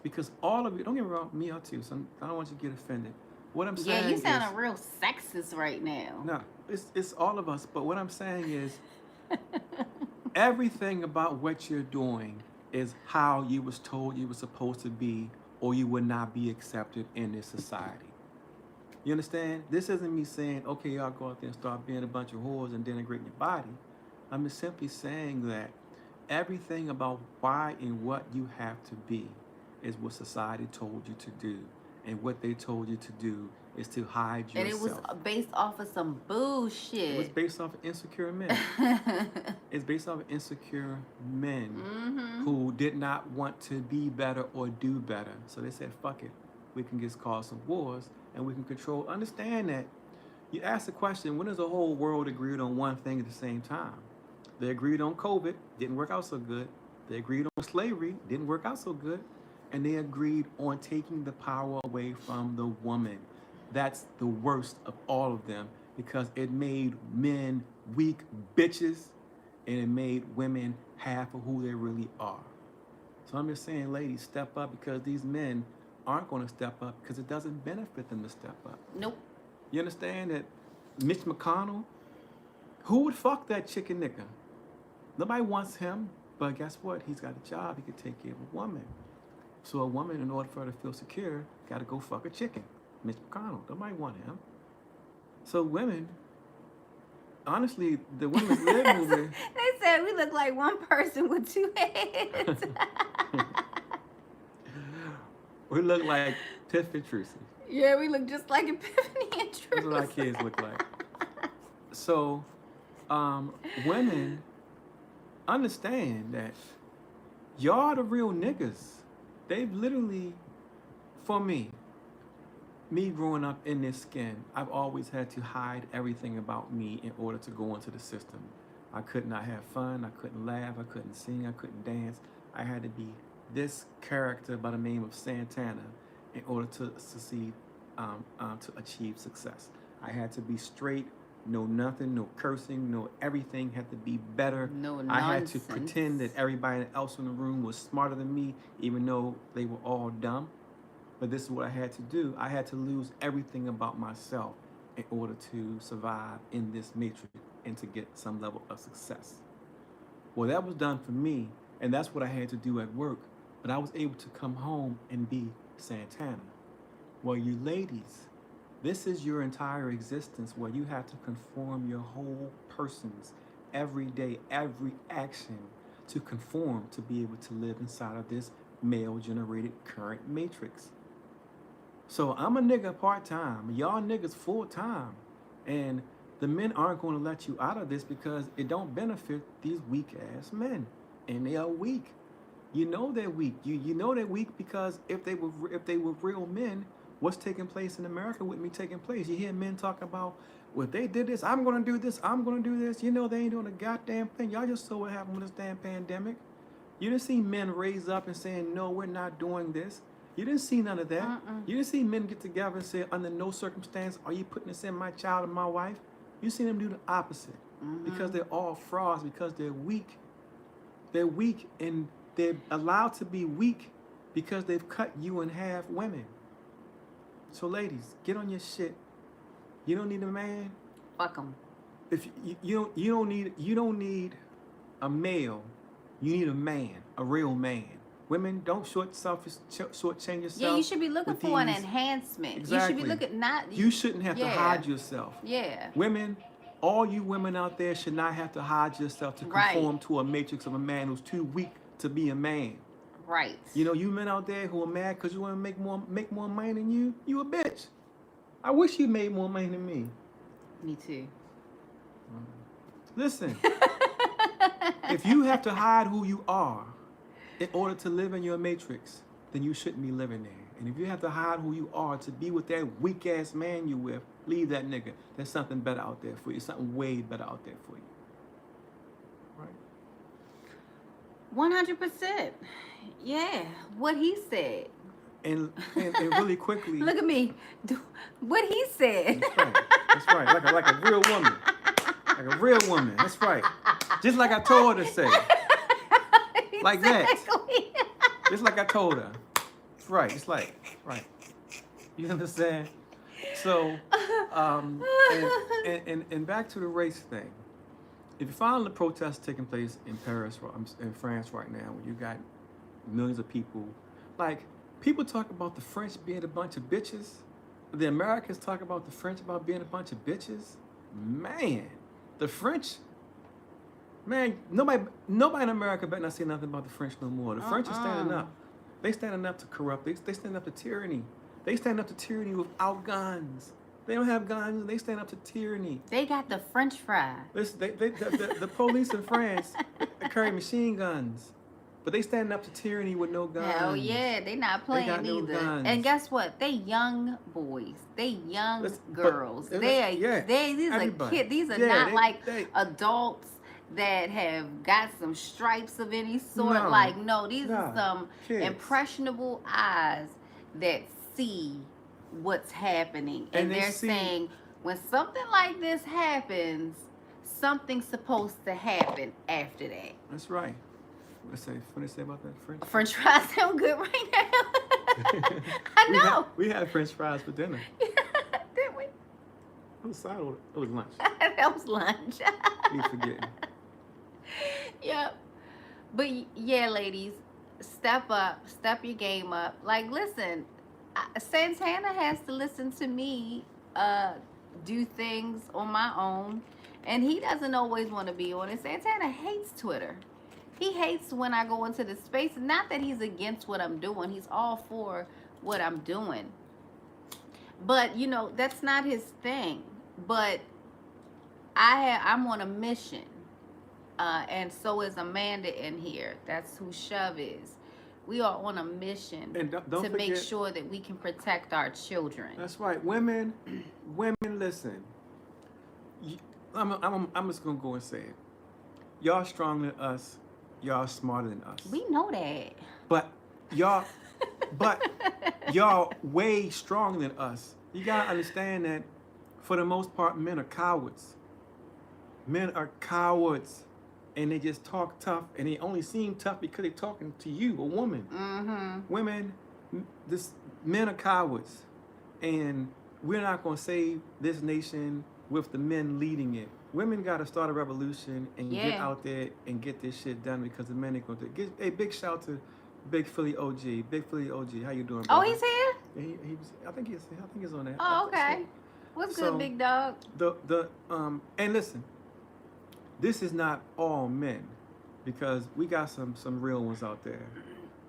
Because all of you, don't get me wrong, me out too, so I don't want you to get offended. What I'm saying Yeah, you is, sounding real sexist right now. no, it's all of us. But what I'm saying is, everything about what you're doing is how you was told you were supposed to be, or you would not be accepted in this society. You understand? This isn't me saying, okay, y'all go out there and start being a bunch of whores and denigrating your body. I'm just simply saying that everything about why and what you have to be is what society told you to do. And what they told you to do is to hide yourself. And it was based off of some bullshit. It was based off of insecure men. It's based off of insecure men who did not want to be better or do better. So they said, fuck it. We can just cause some wars and we can control. Understand that you ask the question, when does the whole world agreed on one thing at the same time? They agreed on COVID, didn't work out so good. They agreed on slavery, didn't work out so good. And they agreed on taking the power away from the woman. That's the worst of all of them because it made men weak bitches and it made women half of who they really are. So I'm just saying, ladies, step up because these men aren't going to step up because it doesn't benefit them to step up. Nope. You understand that Mitch McConnell, who would fuck that chicken nigga? Nobody wants him, but guess what? He's got a job. He can take care of a woman. So a woman, in order for her to feel secure, got to go fuck a chicken. Mitch McConnell. Nobody want him. So women, honestly, the Women's Lib movement. They said we look like one person with two heads. We look like Tiff and Tracy. Yeah, we look just like Epiphany and Truth. That's what our kids look like. So, women understand that y'all the real niggas. They've literally, for me growing up in this skin, I've always had to hide everything about me in order to go into the system. I could not have fun, I couldn't laugh, I couldn't sing, I couldn't dance. I had to be this character by the name of Santana in order to succeed, to achieve success. I had to be straight, no nothing, no cursing, no everything had to be better. No nonsense. I had to pretend that everybody else in the room was smarter than me, even though they were all dumb. But this is what I had to do. I had to lose everything about myself in order to survive in this matrix and to get some level of success. Well, that was done for me, and that's what I had to do at work. But I was able to come home and be Santana. Well, you ladies, this is your entire existence where you have to conform your whole person's every day, every action to conform to be able to live inside of this male-generated current matrix. So I'm a nigga part-time, y'all niggas full-time, and the men aren't going to let you out of this because it don't benefit these weak-ass men, and they are weak. You know they're weak. You know they're weak because if they were real men, what's taking place in America wouldn't be taking place. You hear men talk about, well, if they did this, I'm gonna do this, I'm gonna do this. You know they ain't doing a goddamn thing. Y'all just saw what happened with this damn pandemic. You didn't see men raise up and saying, no, we're not doing this. You didn't see none of that. You didn't see men get together and say, under no circumstance are you putting this in my child and my wife. You see them do the opposite because they're all frauds, because they're weak. They're weak, and they're allowed to be weak because they've cut you in half, women. So ladies, get on your shit. You don't need a man. Fuck them. If you don't need a male. You need a man, a real man. Women, don't shortchange yourself. Yeah, you should be looking for an enhancement. Exactly. You should be looking not. You shouldn't have to hide yourself. Yeah. Women, all you women out there should not have to hide yourself to conform to a matrix of a man who's too weak to be a man. Right. You know, you men out there who are mad because you want to make more money than you. You a bitch. I wish you made more money than me. Me too. Listen. If you have to hide who you are in order to live in your matrix, then you shouldn't be living there. And if you have to hide who you are to be with that weak ass man you with, leave that nigga. There's something better out there for you. Something way better out there for you. Right? 100%. Yeah. What he said. And really quickly. Look at me. What he said. That's right. That's right. Like a real woman. Like a real woman. That's right. Just like I told her to say. Like that. Just like I told her. It's right. It's like, right. You understand? So, and back to the race thing. If you follow the protests taking place in Paris, in France right now, where you got millions of people, like, people talk about the French being a bunch of bitches. The Americans talk about the French about being a bunch of bitches. Man, the French, man, nobody in America better not say nothing about the French no more. The French are standing up. They standing up to corrupt. They stand up to tyranny. They stand up to tyranny without guns. They don't have guns. They stand up to tyranny. They got the French fry. Listen, the police in France carry machine guns. But they standing up to tyranny with no guns. Hell yeah, they not playing got no either. guns. And guess what? They young boys. They young girls. These everybody. are kids. These are not adults that have got some stripes of any sort. These are some kids. Impressionable eyes that see what's happening. And they're saying, when something like this happens, something's supposed to happen after that. That's right. What do they say about that? French fries sound good right now. I know. We had French fries for dinner. Didn't we? It was side order. It was lunch. That was lunch. You forgetting. Yep. But yeah, ladies, step up. Step your game up. Like, listen, Santana has to listen to me do things on my own. And he doesn't always want to be on it. Santana hates Twitter. He hates when I go into the space. Not that he's against what I'm doing. He's all for what I'm doing. But, that's not his thing. But I'm on a mission. And so is Amanda in here. That's who Shove is. We are on a mission and don't to forget, make sure that we can protect our children. That's right. Women, listen. I'm just going to go and say it. Y'all stronger than us. Y'all smarter than us. We know that. But y'all way stronger than us. You gotta understand that for the most part, men are cowards. Men are cowards. And they just talk tough, and they only seem tough because they're talking to you, a woman. Mm-hmm. Women, men are cowards. And we're not gonna save this nation with the men leading it. Women got to start a revolution and get out there and get this shit done because the men ain't going to do it. Hey, big shout to Big Philly OG. Big Philly OG, how you doing, brother? Oh, he's here? Yeah, I think he's on that. Oh, okay. What's good, big dog? And listen, this is not all men because we got some real ones out there.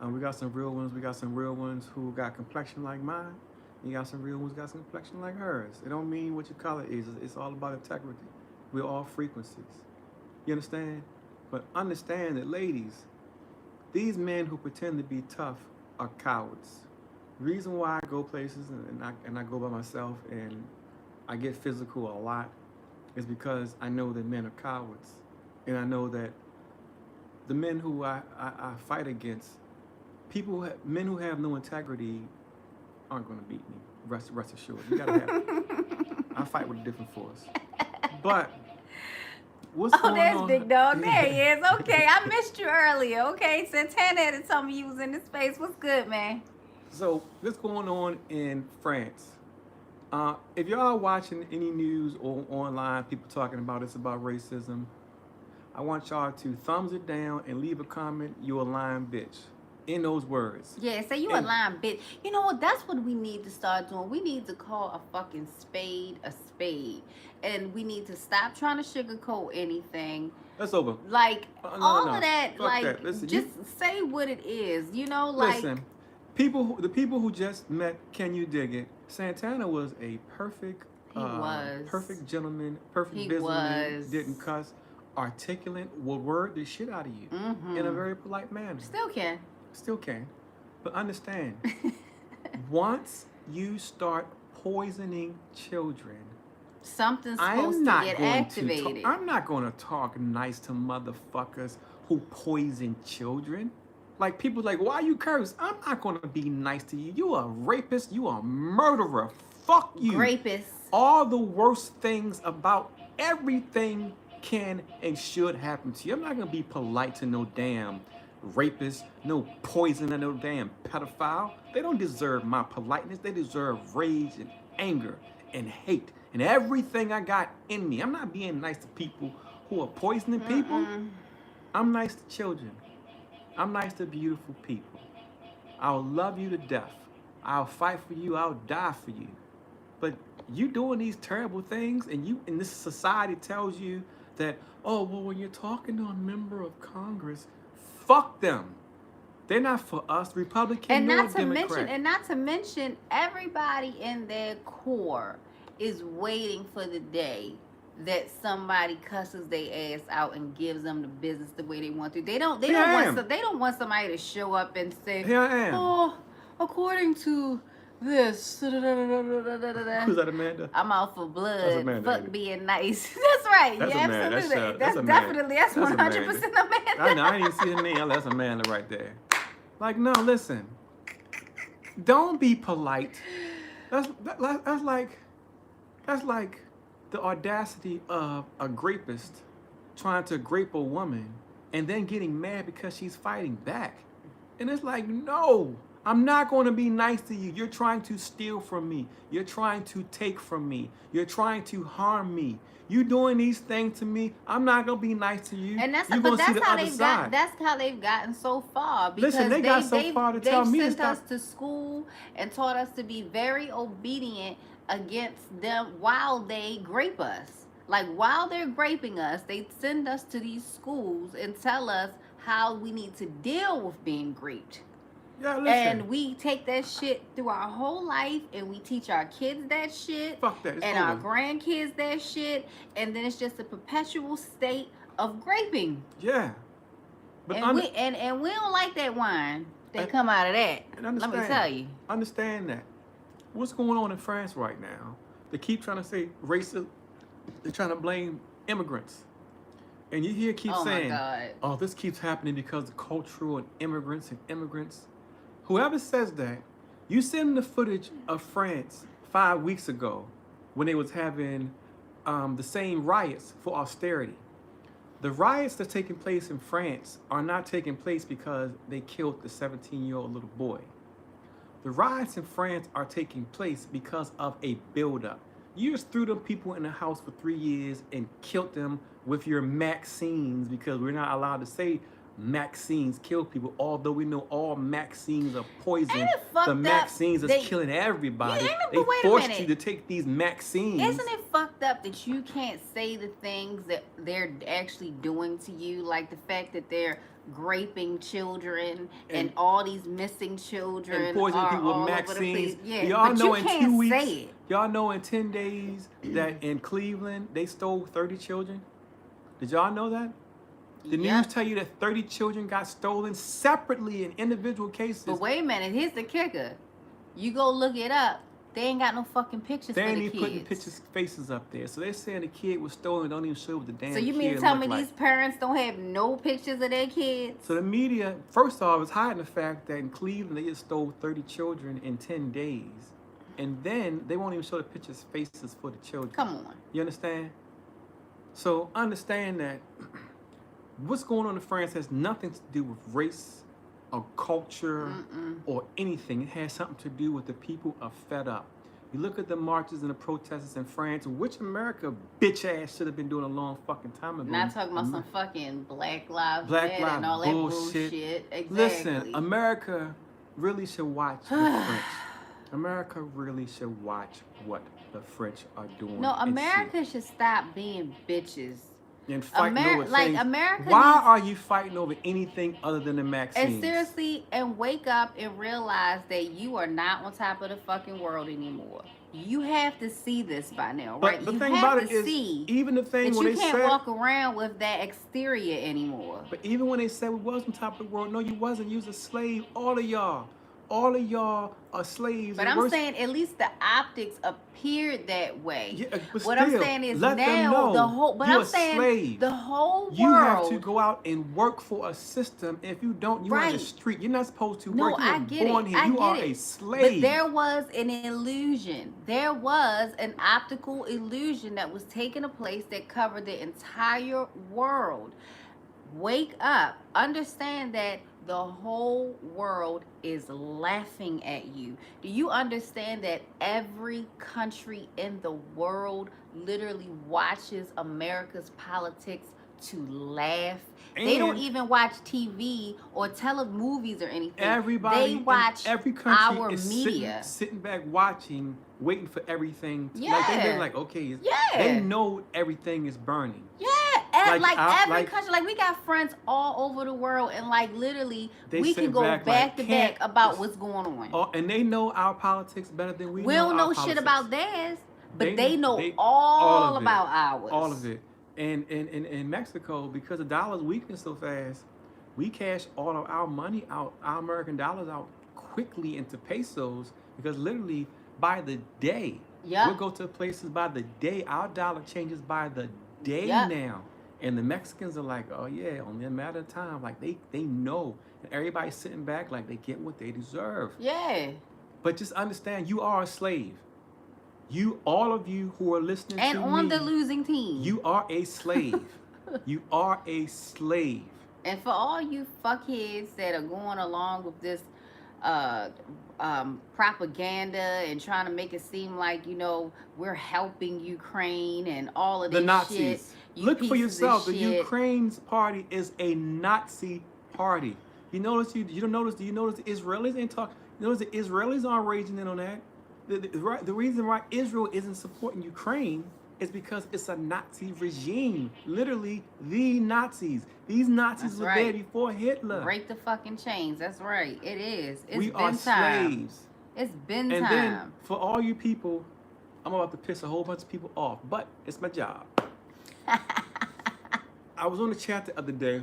We got some real ones. We got some real ones who got complexion like mine. You got some real ones who got some complexion like hers. It don't mean what your color is. It's all about integrity. We're all frequencies. You understand? But understand that, ladies, these men who pretend to be tough are cowards. Reason why I go places and I go by myself and I get physical a lot is because I know that men are cowards. And I know that the men who I fight against, men who have no integrity aren't going to beat me. Rest assured. You gotta have. I fight with a different force. But what's going on? Oh, there's Big Dog. There he is. Okay, I missed you earlier. Okay, Santana had to tell me you was in the space. What's good, man? So what's going on in France? If y'all are watching any news or online, people talking about it's about racism, I want y'all to thumbs it down and leave a comment. You a lying bitch. In those words. Yeah, say you a lying bitch. You know what? That's what we need to start doing. We need to call a fucking spade a spade. And we need to stop trying to sugarcoat anything. That's over. Like, no, of that, fuck like, that. Listen, just say what it is. You know, like. Listen, the people who just met Can You Dig It, Santana was a perfect, perfect gentleman, perfect businessman, didn't cuss, articulate, will word the shit out of you in a very polite manner. Still can. But understand, once you start poisoning children, something's supposed to get activated. I'm not going to talk nice to motherfuckers who poison children. Like, people like, why you curse? I'm not going to be nice to you. You a rapist. You a murderer. Fuck you. Rapist. All the worst things about everything can and should happen to you. I'm not going to be polite to no damn rapist, no poison, and no damn pedophile. They don't deserve my politeness. They deserve rage and anger and hate and everything I got in me. I'm not being nice to people who are poisoning people. I'm nice to children. I'm nice to beautiful people. I'll love you to death. I'll fight for you. I'll die for you. But you doing these terrible things, and this society tells you that, oh, well, when you're talking to a member of Congress, fuck them. They're not for us, Republican nor Democrat. And not to mention, everybody in their core is waiting for the day that somebody cusses their ass out and gives them the business the way they want to. They don't want somebody to show up and say, here I am. Oh, according to this. Who's that, Amanda? I'm out for blood. That's Amanda. Fuck being nice. That's right. That's Amanda. Absolutely. That's definitely. That's 100% Amanda. I know. I didn't see her name. That's Amanda right there. Like, no, listen. Don't be polite. That's like the audacity of a grapist trying to grape a woman and then getting mad because she's fighting back. And it's like, no, I'm not going to be nice to you. You're trying to steal from me. You're trying to take from me. You're trying to harm me. You doing these things to me. I'm not going to be nice to you. And that's how they've gotten so far. Because listen, they got so far to tell me to stop. They sent us to school and taught us to be very obedient against them while they grape us. Like, while they're graping us, they send us to these schools and tell us how we need to deal with being graped. Yeah, listen. And we take that shit through our whole life, and we teach our kids that shit. Fuck that. And our grandkids that shit. And then it's just a perpetual state of graping. Yeah. But and we don't like that wine that come out of that. Let me tell you. Understand that. What's going on in France right now? They keep trying to say racist. They're trying to blame immigrants. And you hear saying, oh, this keeps happening because of cultural and immigrants. Whoever says that, you send the footage of France 5 weeks ago when they was having the same riots for austerity. The riots that's taking place in France are not taking place because they killed the 17-year-old little boy. The riots in France are taking place because of a buildup. You just threw them people in the house for 3 years and killed them with your Maxines, because we're not allowed to say Maxines kill people, although we know all Maxines are poison. The Maxines is killing everybody. They forced you to take these Maxines. Isn't it fucked up that you can't say the things that they're actually doing to you? Like the fact that they're graping children and all these missing children and poisoning people with Maxines. Yeah, y'all know in 2 weeks, say it. Y'all know in 10 days that in Cleveland they stole 30 children. Did y'all know that? The news tell you that 30 children got stolen separately in individual cases. But wait a minute, here's the kicker. You go look it up. They ain't got no fucking pictures they for the ain't kids. even putting pictures, faces up there. So they're saying the kid was stolen. Don't even show what the damn kid. So you mean to tell me these parents don't have no pictures of their kids? So the media, first off, is hiding the fact that in Cleveland they just stole 30 children in 10 days, and then they won't even show the pictures, faces for the children. Come on. You understand? So understand that what's going on in France has nothing to do with race or culture or anything. It has something to do with the people are fed up. You look at the marches and the protests in France, which America bitch ass should have been doing a long fucking time ago. Not talking about some fucking Black Lives Matter and all that bullshit. Exactly. Listen, America really should watch the French. America really should watch what the French are doing. No, America should stop being bitches. And fighting over things. America Why are you fighting over anything other than the vaccines? And seriously, and wake up and realize that you are not on top of the fucking world anymore. You have to see this by now, right? But the you thing have about to it is, see even the thing that when you they can't said, walk around with that exterior anymore. But even when they said we was on top of the world, no, you wasn't. You was a slave. All of y'all are slaves. But I'm saying at least the optics appeared that way. Yeah, but what still, I'm saying is let now them know the whole. But you're I'm saying slave. the whole world. You have to go out and work for a system. If you don't, you're on the street. You're not supposed to work. I get born it. Here. You are a slave. But there was an illusion. There was an optical illusion that was taking a place that covered the entire world. Wake up. Understand that the whole world is laughing at you. Do you understand that every country in the world literally watches America's politics to laugh? And they don't even watch TV or movies or anything. Everybody, they watch every country our is media. Sitting back watching, waiting for everything. Yeah. Like, okay, they know everything is burning. Yeah. Every country, like we got friends all over the world, and like literally we can go back to back about what's going on. And they know our politics better than we know. We don't know shit about theirs, but they know all about ours. All of it. And in Mexico, because the dollar's weakening so fast, we cash all of our money out, our American dollars out quickly into pesos, because literally by the day, we'll go to places by the day. Our dollar changes by the day now. And the Mexicans are like, oh yeah, only a matter of time. Like they know. And everybody's sitting back like they get what they deserve. Yeah. But just understand, you are a slave. All of you who are listening and to me. And on the losing team. You are a slave. You are a slave. And for all you fuckheads that are going along with this propaganda and trying to make it seem like, we're helping Ukraine and all of this the Nazis. Shit. Look for yourself. The Ukraine's party is a Nazi party. You notice? Do you notice the Israelis ain't talking? You notice the Israelis aren't raging in on that. The reason why Israel isn't supporting Ukraine is because it's a Nazi regime. Literally, the Nazis. These Nazis were there before Hitler. Break the fucking chains. That's right. It is. We are slaves. It's been and time. And then, for all you people, I'm about to piss a whole bunch of people off, but it's my job. I was on the chat the other day,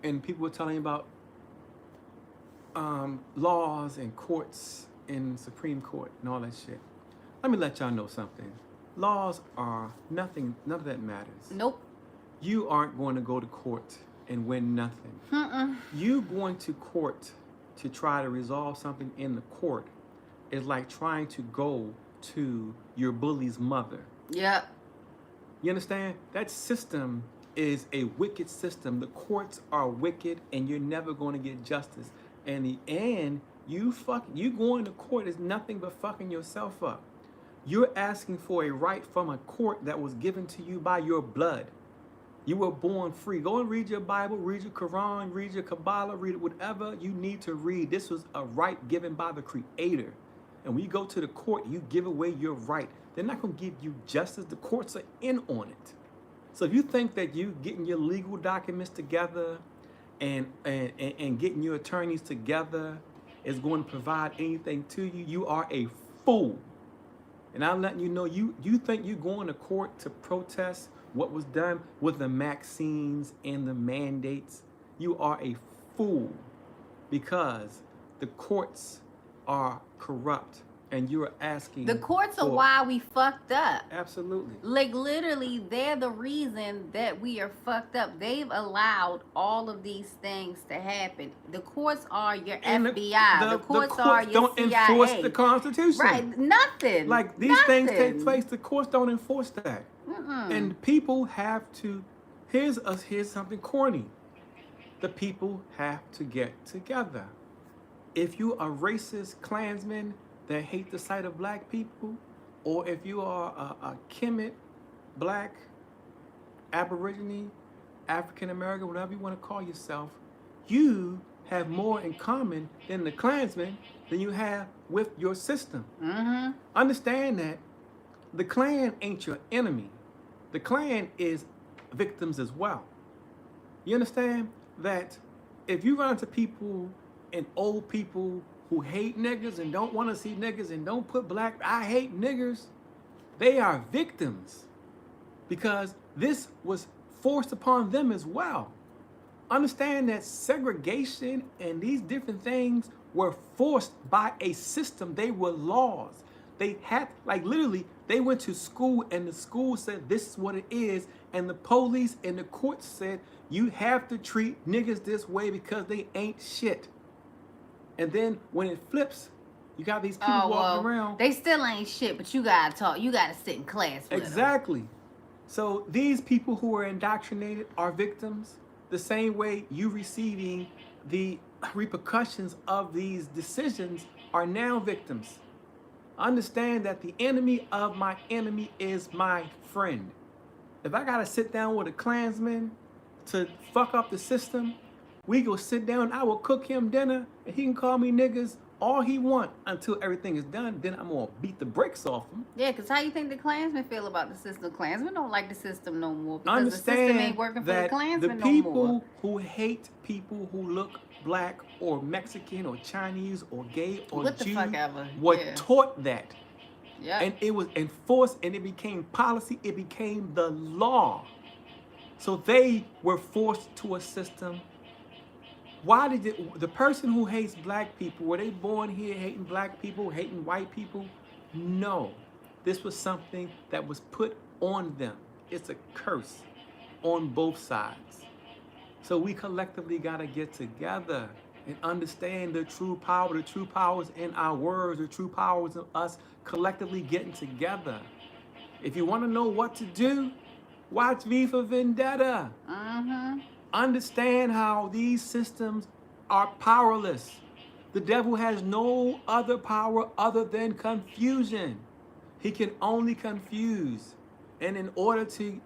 and people were telling me about laws and courts and Supreme Court and all that shit. Let me let y'all know something. Laws are nothing. None of that matters. Nope. You aren't going to go to court and win nothing. You going to court to try to resolve something in the court is like trying to go to your bully's mother. Yep. You understand? That system is a wicked system. The courts are wicked, and you're never going to get justice. In the end, you going to court is nothing but fucking yourself up. You're asking for a right from a court that was given to you by your blood. You were born free. Go and read your Bible, read your Quran, read your Kabbalah, read whatever you need to read. This was a right given by the Creator. And when you go to the court, you give away your right. They're not going to give you justice. The courts are in on it. So if you think that you getting your legal documents together and getting your attorneys together is going to provide anything to you, you are a fool. And I'm letting you know, you think you're going to court to protest what was done with the vaccines and the mandates, you are a fool because the courts are corrupt and you're asking. The courts are why we fucked up. Absolutely. Like literally, they're the reason that we are fucked up. They've allowed all of these things to happen. The courts are your And FBI. The courts are your don't CIA. enforce the Constitution. Right, nothing. Like these things take place. The courts don't enforce that. And people have to. Here's something corny. The people have to get together. If you are a racist Klansman that hate the sight of black people, or if you are a Kemet, black, Aborigine, African American, whatever you want to call yourself, you have more in common than the Klansman than you have with your system. Understand that the Klan ain't your enemy. The Klan is victims as well. You understand that if you run into people and old people who hate niggas and don't want to see niggas and don't put black, I hate niggers, they are victims because this was forced upon them as well. Understand that segregation and these different things were forced by a system. They were laws. They had, like literally, they went to school and the school said this is what it is, and the police and the courts said you have to treat niggas this way because they ain't shit. And then when it flips, you got these people walking around. They still ain't shit, but you gotta talk. You gotta sit in class with Exactly. them. So these people who are indoctrinated are victims. The same way you receiving the repercussions of these decisions are now victims. Understand that the enemy of my enemy is my friend. If I gotta sit down with a Klansman to fuck up the system, we go sit down, I will cook him dinner, and he can call me niggas all he want until everything is done. Then I'm gonna beat the brakes off him. Yeah, because how you think the Klansmen feel about the system? Klansmen don't like the system no more because Understand the system ain't working for the Klansmen the no more. people who hate people who look black or Mexican or Chinese or gay or what the Jew fuck ever. were taught that. Yeah. And it was enforced and it became policy, it became the law. So they were forced to a system. Why did the person who hates black people, were they born here hating black people, hating white people? No. This was something that was put on them. It's a curse on both sides. So we collectively got to get together and understand the true power. The true power is in our words. The true power is in us collectively getting together. If you want to know what to do, watch V for Vendetta. Understand how these systems are powerless. The devil has no other power other than confusion. He can only confuse. And in order to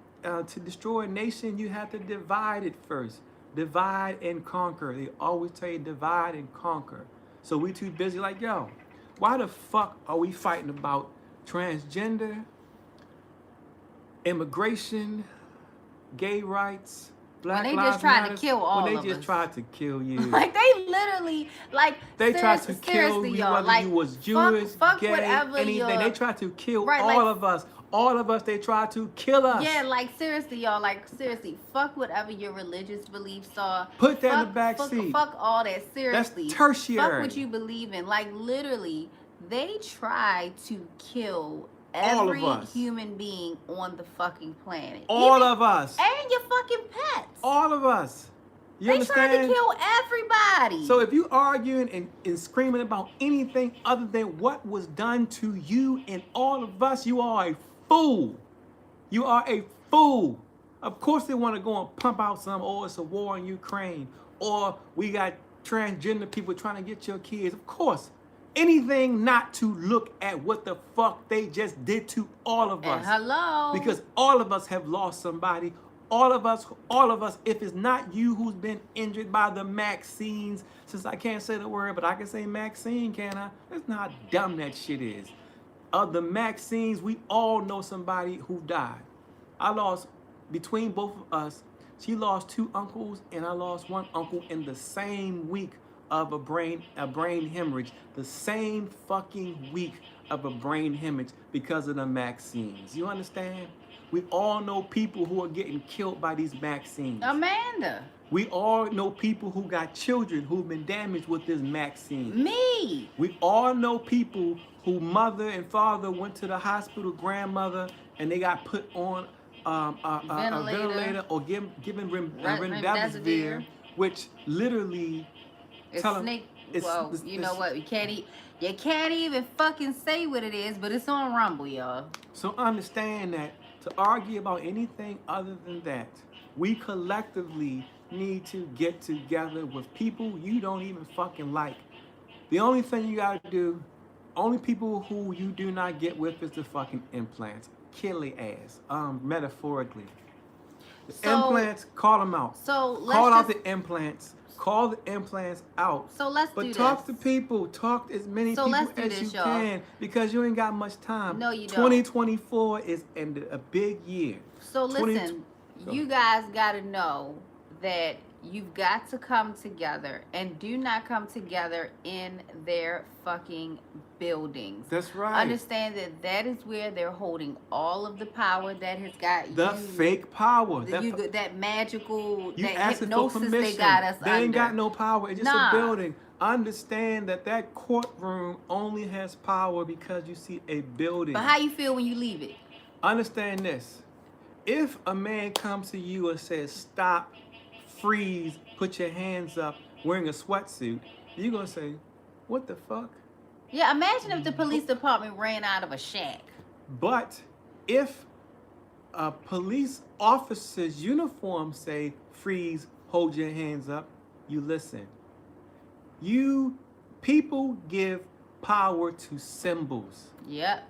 destroy a nation, you have to divide it first. Divide and conquer. They always tell you divide and conquer. So we too busy like, yo, why the fuck are we fighting about transgender, immigration, gay rights, Black when they Lives just tried Matter, to kill all when of they just us. tried to kill you. Like they literally, like they tried to kill you y'all, whether like, you was Jewish, fuck gay, whatever anything. They tried to kill right, all like, of us. All of us, they tried to kill us. Yeah, like seriously, y'all. Like seriously, fuck whatever your religious beliefs are. Put that in the back seat. Fuck all that. Seriously, that's tertiary. Fuck what you believe in. Like literally, they try to kill every human being on the fucking planet. All of us. And your fucking pets. All of us. You they understand? tried to kill everybody. So if you arguing and screaming about anything other than what was done to you and all of us, you are a fool. You are a fool. Of course they want to go and pump out some, oh, it's a war in Ukraine, or we got transgender people trying to get your kids. Of course. Anything not to look at what the fuck they just did to all of us. Hello. Because all of us have lost somebody. All of us, if it's not you who's been injured by the vaccines, since I can't say the word, but I can say vaccine, can I? That's not how dumb that shit is. Of the vaccines, we all know somebody who died. I lost, between both of us, she lost 2 uncles and I lost 1 uncle in the same week of a brain hemorrhage. The same fucking week of a brain hemorrhage because of the vaccines. You understand? We all know people who are getting killed by these vaccines. Amanda. We all know people who got children who've been damaged with this vaccine. Me. We all know people who mother and father went to the hospital, grandmother, and they got put on a ventilator or given remdesivir, which literally it's tell them snake. Well, you know what? You can't even fucking say what it is, but it's on Rumble, y'all. So understand that to argue about anything other than that, we collectively need to get together with people you don't even fucking like. The only thing you gotta do, only people who you do not get with is the fucking implants. Kill their ass, metaphorically. The implants, call them out. So call out the implants. Call the implants out. So let's do this. But talk to people. Talk to as many people as you can, because you ain't got much time. No, you don't. 2024 is a big year. So listen, you guys got to know that you've got to come together, and do not come together in their fucking buildings. That's right. Understand that that is where they're holding all of the power that has got the fake power. That magical, you that hypnosis they got us They under. ain't got no power. It's just a building. Understand that courtroom only has power because you see a building. But how you feel when you leave it? Understand this. If a man comes to you and says, stop, freeze, put your hands up, wearing a sweatsuit, you're going to say, what the fuck? Yeah, imagine if the police department ran out of a shack. But if a police officer's uniform say, freeze, hold your hands up, you listen. People give power to symbols. Yep.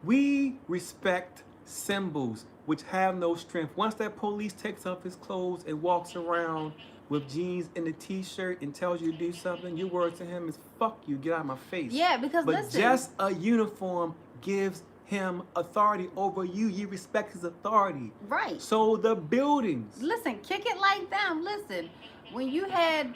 We respect symbols which have no strength. Once that police takes off his clothes and walks around with jeans and a t-shirt and tells you to do something, your word to him is, fuck you, get out of my face. Yeah, because but just a uniform gives him authority over you. You respect his authority. Right. So the buildings. Listen, kick it like them. Listen, when you had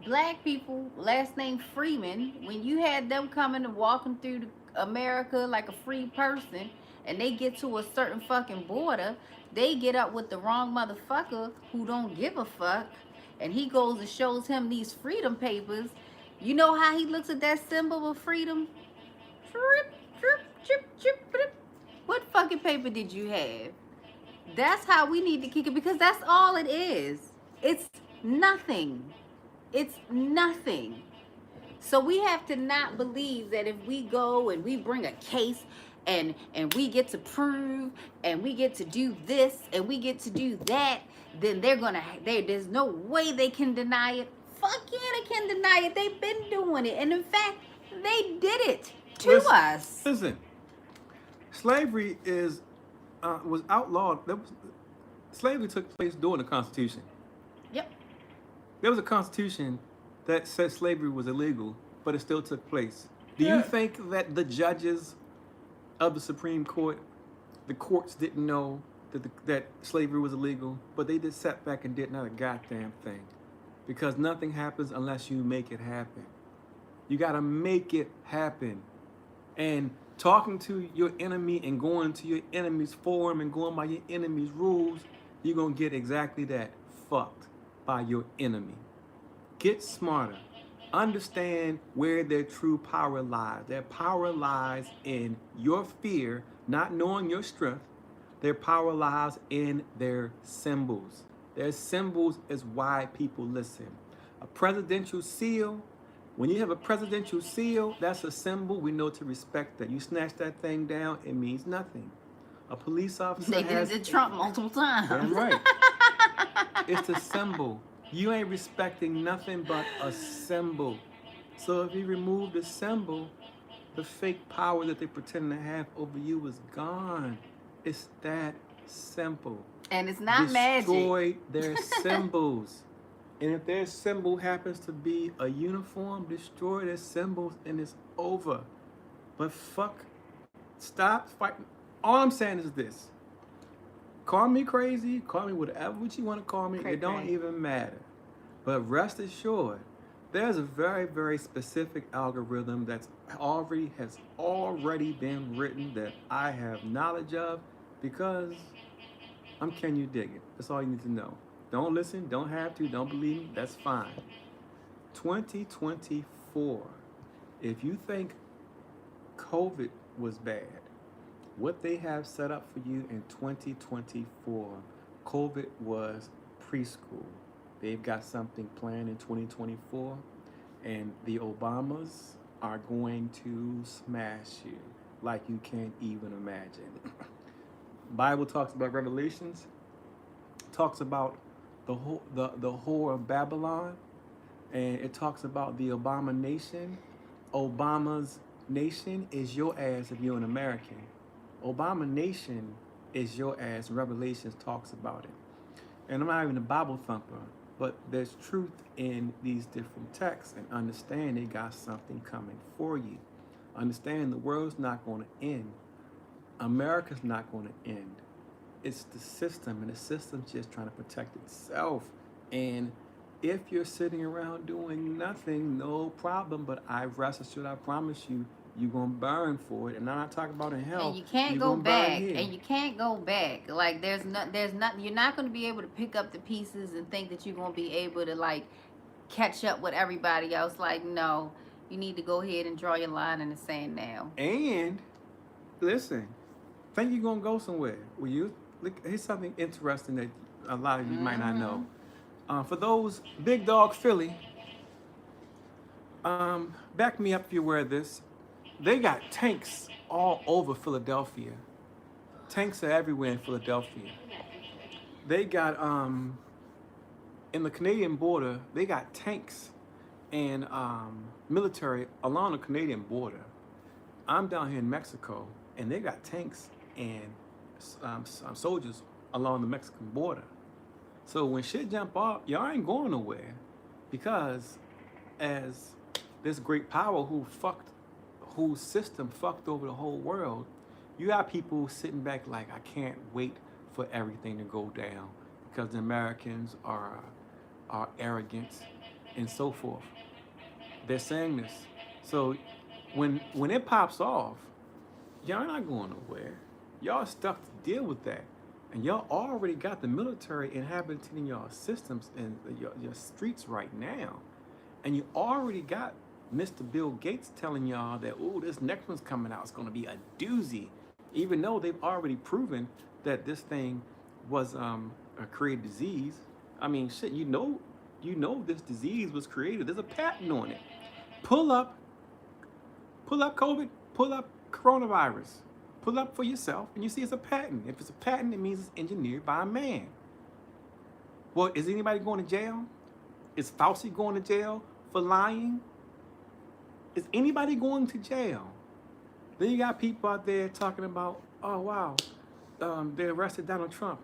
black people, last name Freeman, when you had them coming and walking through America like a free person, and they get to a certain fucking border, they get up with the wrong motherfucker who don't give a fuck, and he goes and shows him these freedom papers. You know how he looks at that symbol of freedom? Trip, trip, trip, trip, trip. What fucking paper did you have? That's how we need to kick it, because that's all it is. It's nothing. It's nothing. So we have to not believe that if we go and we bring a case and we get to prove and we get to do this and we get to do that, then there's no way they can deny it. Fuck yeah, they can deny it. They've been doing it. And in fact, they did it to us. Listen, slavery was outlawed. Slavery took place during the Constitution. Yep. There was a Constitution that said slavery was illegal, but it still took place. Do you think that the judges of the Supreme Court, the courts didn't know that slavery was illegal, but they just sat back and did not a goddamn thing? Because nothing happens unless you make it happen. You gotta make it happen. And talking to your enemy and going to your enemy's forum and going by your enemy's rules, you're gonna get exactly that, fucked by your enemy. Get smarter. Understand where their true power lies. Their power lies in your fear, not knowing your strength. Their power lies in their symbols. Their symbols is why people listen. A presidential seal, when you have a presidential seal, that's a symbol. We know to respect that. You snatch that thing down, it means nothing. A police officer They did Trump multiple times. That's right. It's a symbol. You ain't respecting nothing but a symbol. So if you remove the symbol, the fake power that they pretend to have over you is gone. It's that simple. And it's not magic. Destroy their symbols. And if their symbol happens to be a uniform, destroy their symbols and it's over. But stop fighting. All I'm saying is this. Call me crazy, call me whatever you want to call me, it don't even matter. But rest assured, there's a very, very specific algorithm has already been written that I have knowledge of, because Can you dig it? That's all you need to know. Don't listen, don't have to, don't believe me, that's fine. 2024. If you think COVID was bad, what they have set up for you in 2024, COVID was preschool. They've got something planned in 2024, and the Obamas are going to smash you like you can't even imagine. Bible talks about Revelations, talks about the whore of Babylon, and it talks about the Obama nation. Obama's nation is your ass if you're an American. Obama nation is your ass. Revelations talks about it. And I'm not even a Bible thumper, but there's truth in these different texts, and understand they got something coming for you. Understand the world's not going to end. America's not going to end. It's the system, and the system's just trying to protect itself. And if you're sitting around doing nothing, no problem. But I rest assured, I promise you, you're gonna burn for it. And I'm not talking about in hell. And you can't go back. And you can't go back. Like there's not. You're not going to be able to pick up the pieces and think that you're going to be able to like catch up with everybody else. Like no, you need to go ahead and draw your line in the sand now. And listen, think you're gonna go somewhere? Will you? Look, here's something interesting that a lot of you might not know. For those big dog Philly, back me up if you're aware of this. They got tanks all over Philadelphia. Tanks are everywhere in Philadelphia. They got in the Canadian border, they got tanks and military along the Canadian border. I'm down here in Mexico, and they got tanks and soldiers along the Mexican border. So when shit jump off, y'all ain't going nowhere, because as this great power whose system fucked over the whole world, you got people sitting back like, I can't wait for everything to go down because the Americans are arrogant and so forth. They're saying this. So when it pops off, y'all not going nowhere. Y'all stuck to deal with that. And y'all already got the military inhabiting your systems and your streets right now. And you already got Mr. Bill Gates telling y'all that, oh, this next one's coming out. It's going to be a doozy. Even though they've already proven that this thing was a created disease. I mean, shit, you know this disease was created. There's a patent on it. Pull up COVID, pull up coronavirus. Pull up for yourself, and you see it's a patent. If it's a patent, it means it's engineered by a man. Well, is anybody going to jail? Is Fauci going to jail for lying? Is anybody going to jail? Then you got people out there talking about, oh, wow, they arrested Donald Trump.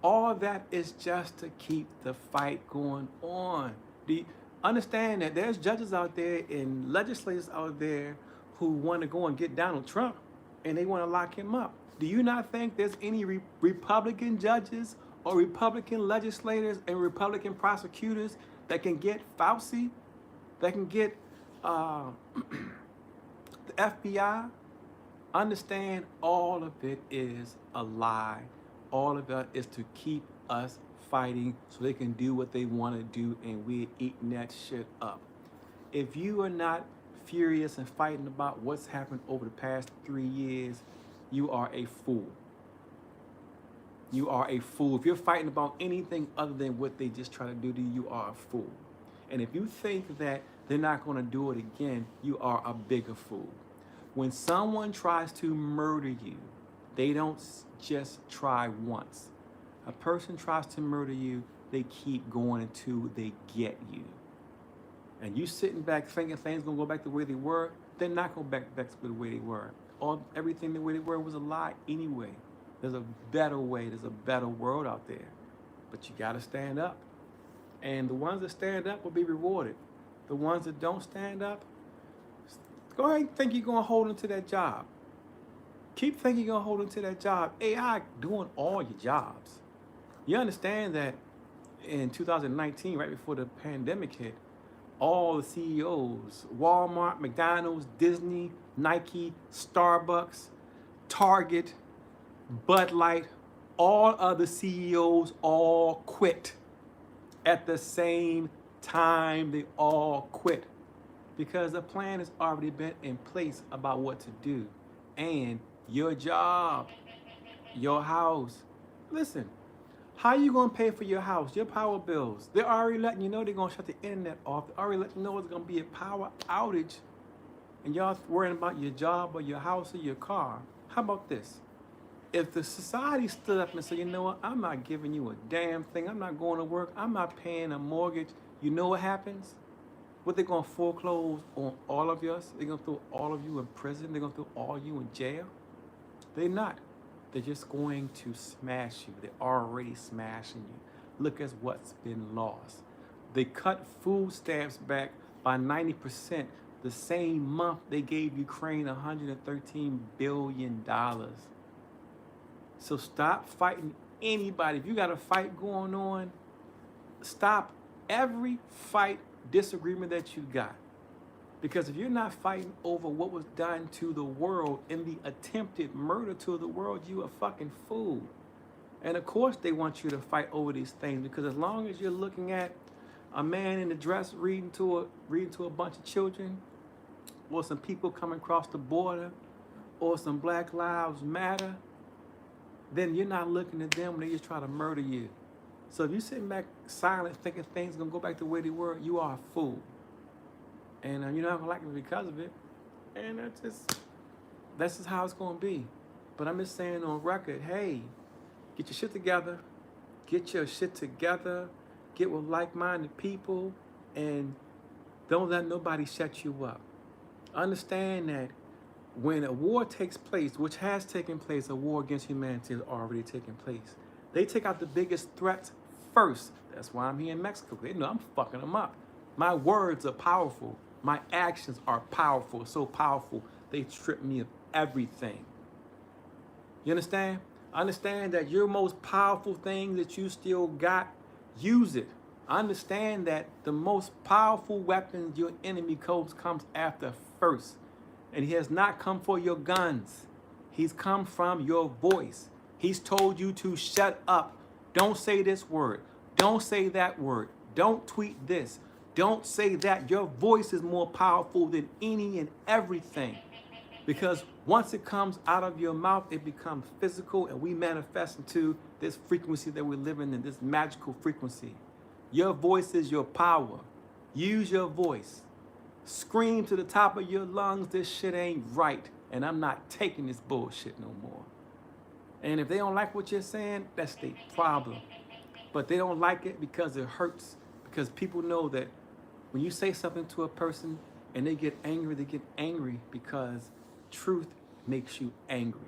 All that is just to keep the fight going on. Understand that there's judges out there and legislators out there who want to go and get Donald Trump, and they want to lock him up. Do you not think there's any Republican judges or Republican legislators and Republican prosecutors that can get Fauci, that can get the FBI? Understand, all of it is a lie. All of it is to keep us fighting so they can do what they want to do, and we're eating that shit up. If you are not furious and fighting about what's happened over the past 3 years, you are a fool. You are a fool. If you're fighting about anything other than what they just try to do to you, you are a fool. And if you think that they're not going to do it again, you are a bigger fool. When someone tries to murder you, they don't just try once. A person tries to murder you, they keep going until they get you. And you sitting back thinking things gonna go back the way they were, they're not going back to the way they were. Everything the way they were was a lie anyway. There's a better way, there's a better world out there. But you gotta stand up. And the ones that stand up will be rewarded. The ones that don't stand up, go ahead and think you're gonna hold into that job. Keep thinking you're gonna hold into that job. AI doing all your jobs. You understand that in 2019, right before the pandemic hit, all the CEOs, Walmart, McDonald's, Disney, Nike, Starbucks, Target, Bud Light, All other CEOs all quit at the same time. They all quit because the plan has already been in place about what to do. And your job, your house. Listen, how you gonna pay for your house, your power bills? They're already letting you know they're gonna shut the internet off. They're already letting you know it's gonna be a power outage, and y'all worrying about your job or your house or your car. How about this? If the society stood up and said, you know what, I'm not giving you a damn thing. I'm not going to work. I'm not paying a mortgage. You know what happens? What, they're gonna foreclose on all of us? They're gonna throw all of you in prison. They're gonna throw all you in jail. They're not. They're just going to smash you. They're already smashing you. Look at what's been lost. They cut food stamps back by 90% the same month they gave Ukraine $113 billion. So stop fighting anybody. If you got a fight going on, stop every fight, disagreement that you got. Because if you're not fighting over what was done to the world in the attempted murder to the world, you a fucking fool. And of course they want you to fight over these things, because as long as you're looking at a man in a dress reading to a bunch of children, or some people coming across the border, or some Black Lives Matter, then you're not looking at them when they just try to murder you. So if you're sitting back silent thinking things are gonna go back the way they were, you are a fool. And you're not gonna like me because of it. And that's just how it's gonna be. But I'm just saying on record, hey, get your shit together. Get your shit together. Get with like-minded people, and don't let nobody shut you up. Understand that when a war takes place, which has taken place, a war against humanity has already taken place. They take out the biggest threats first. That's why I'm here in Mexico. They know I'm fucking them up. My words are powerful. My actions are powerful, so powerful, they strip me of everything. You understand? Understand that your most powerful thing that you still got, use it. Understand that the most powerful weapons your enemy comes after first. And he has not come for your guns. He's come from your voice. He's told you to shut up. Don't say this word. Don't say that word. Don't tweet this. Don't say that. Your voice is more powerful than any and everything. Because once it comes out of your mouth, it becomes physical, and we manifest into this frequency that we're living in, this magical frequency. Your voice is your power. Use your voice. Scream to the top of your lungs, this shit ain't right, and I'm not taking this bullshit no more. And if they don't like what you're saying, that's their problem. But they don't like it because it hurts. Because people know that when you say something to a person and they get angry because truth makes you angry.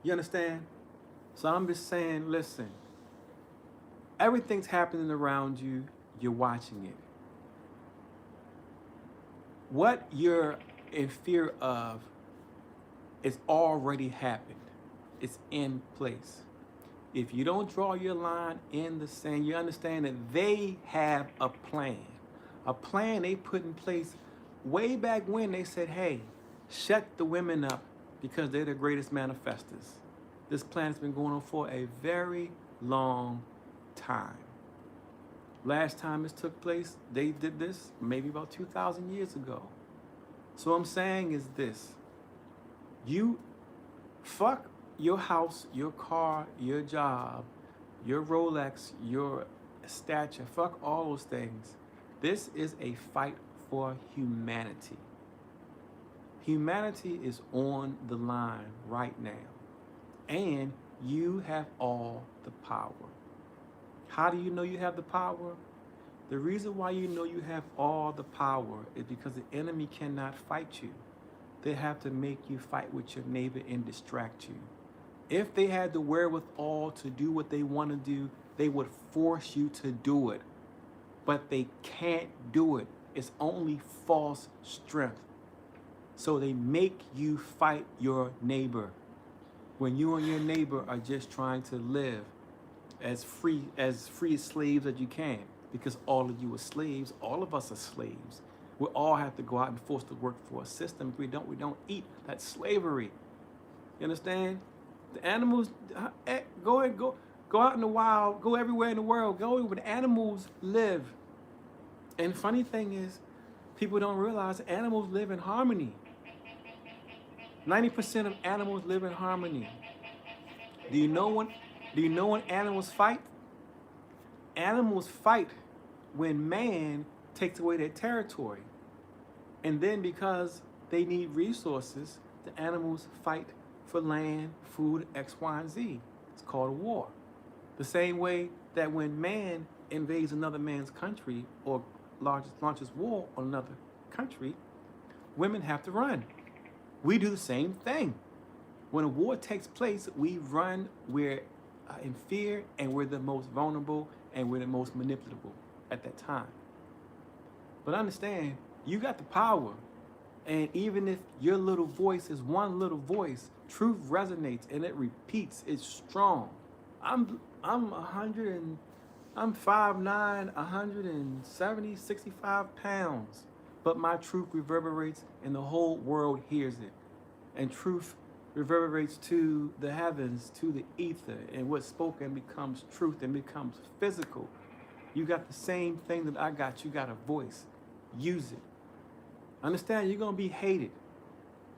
You understand? So I'm just saying, listen, everything's happening around you, you're watching it. What you're in fear of is already happened. It's in place. If you don't draw your line in the sand, you understand that they have a plan. A plan they put in place way back when they said, hey, shut the women up because they're the greatest manifestors. This plan has been going on for a very long time. Last time this took place, they did this maybe about 2,000 years ago. So what I'm saying is this. You fuck your house, your car, your job, your Rolex, your stature, fuck all those things. This is a fight for humanity. Humanity is on the line right now. And you have all the power. How do you know you have the power? The reason why you know you have all the power is because the enemy cannot fight you. They have to make you fight with your neighbor and distract you. If they had the wherewithal to do what they want to do, they would force you to do it. But they can't do it. It's only false strength. So they make you fight your neighbor when you and your neighbor are just trying to live as free slaves as you can, because all of you are slaves. All of us are slaves. We all have to go out and force to work for a system. If we don't eat. That's slavery. You understand? The animals, go out in the wild, go everywhere in the world, go where the animals live. And funny thing is, people don't realize animals live in harmony. 90% of animals live in harmony. Do you know when animals fight? Animals fight when man takes away their territory. And then because they need resources, the animals fight for land, food, X, Y, and Z. It's called a war. The same way that when man invades another man's country or launches war on another country, women have to run. We do the same thing. When a war takes place, we run. We're in fear, and we're the most vulnerable, and we're the most manipulable at that time. But understand, you got the power. And even if your little voice is one little voice, truth resonates and it repeats. It's strong. I'm 5'9", 170, 65 pounds. But my truth reverberates and the whole world hears it. And truth reverberates to the heavens, to the ether. And what's spoken becomes truth and becomes physical. You got the same thing that I got. You got a voice. Use it. Understand, you're going to be hated.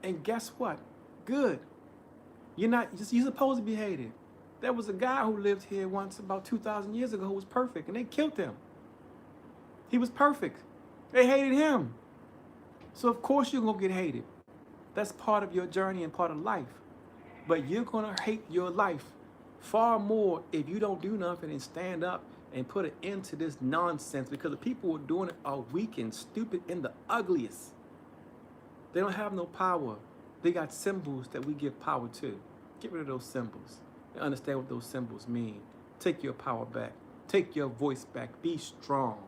And guess what? Good. You're supposed to be hated. There was a guy who lived here once about 2,000 years ago who was perfect, and they killed him. He was perfect. They hated him. So of course you're going to get hated. That's part of your journey and part of life. But you're going to hate your life far more if you don't do nothing and stand up and put an end to this nonsense, because the people who are doing it are weak and stupid and the ugliest. They don't have no power. They got symbols that we give power to. Get rid of those symbols and understand what those symbols mean. Take your power back. Take your voice back. Be strong.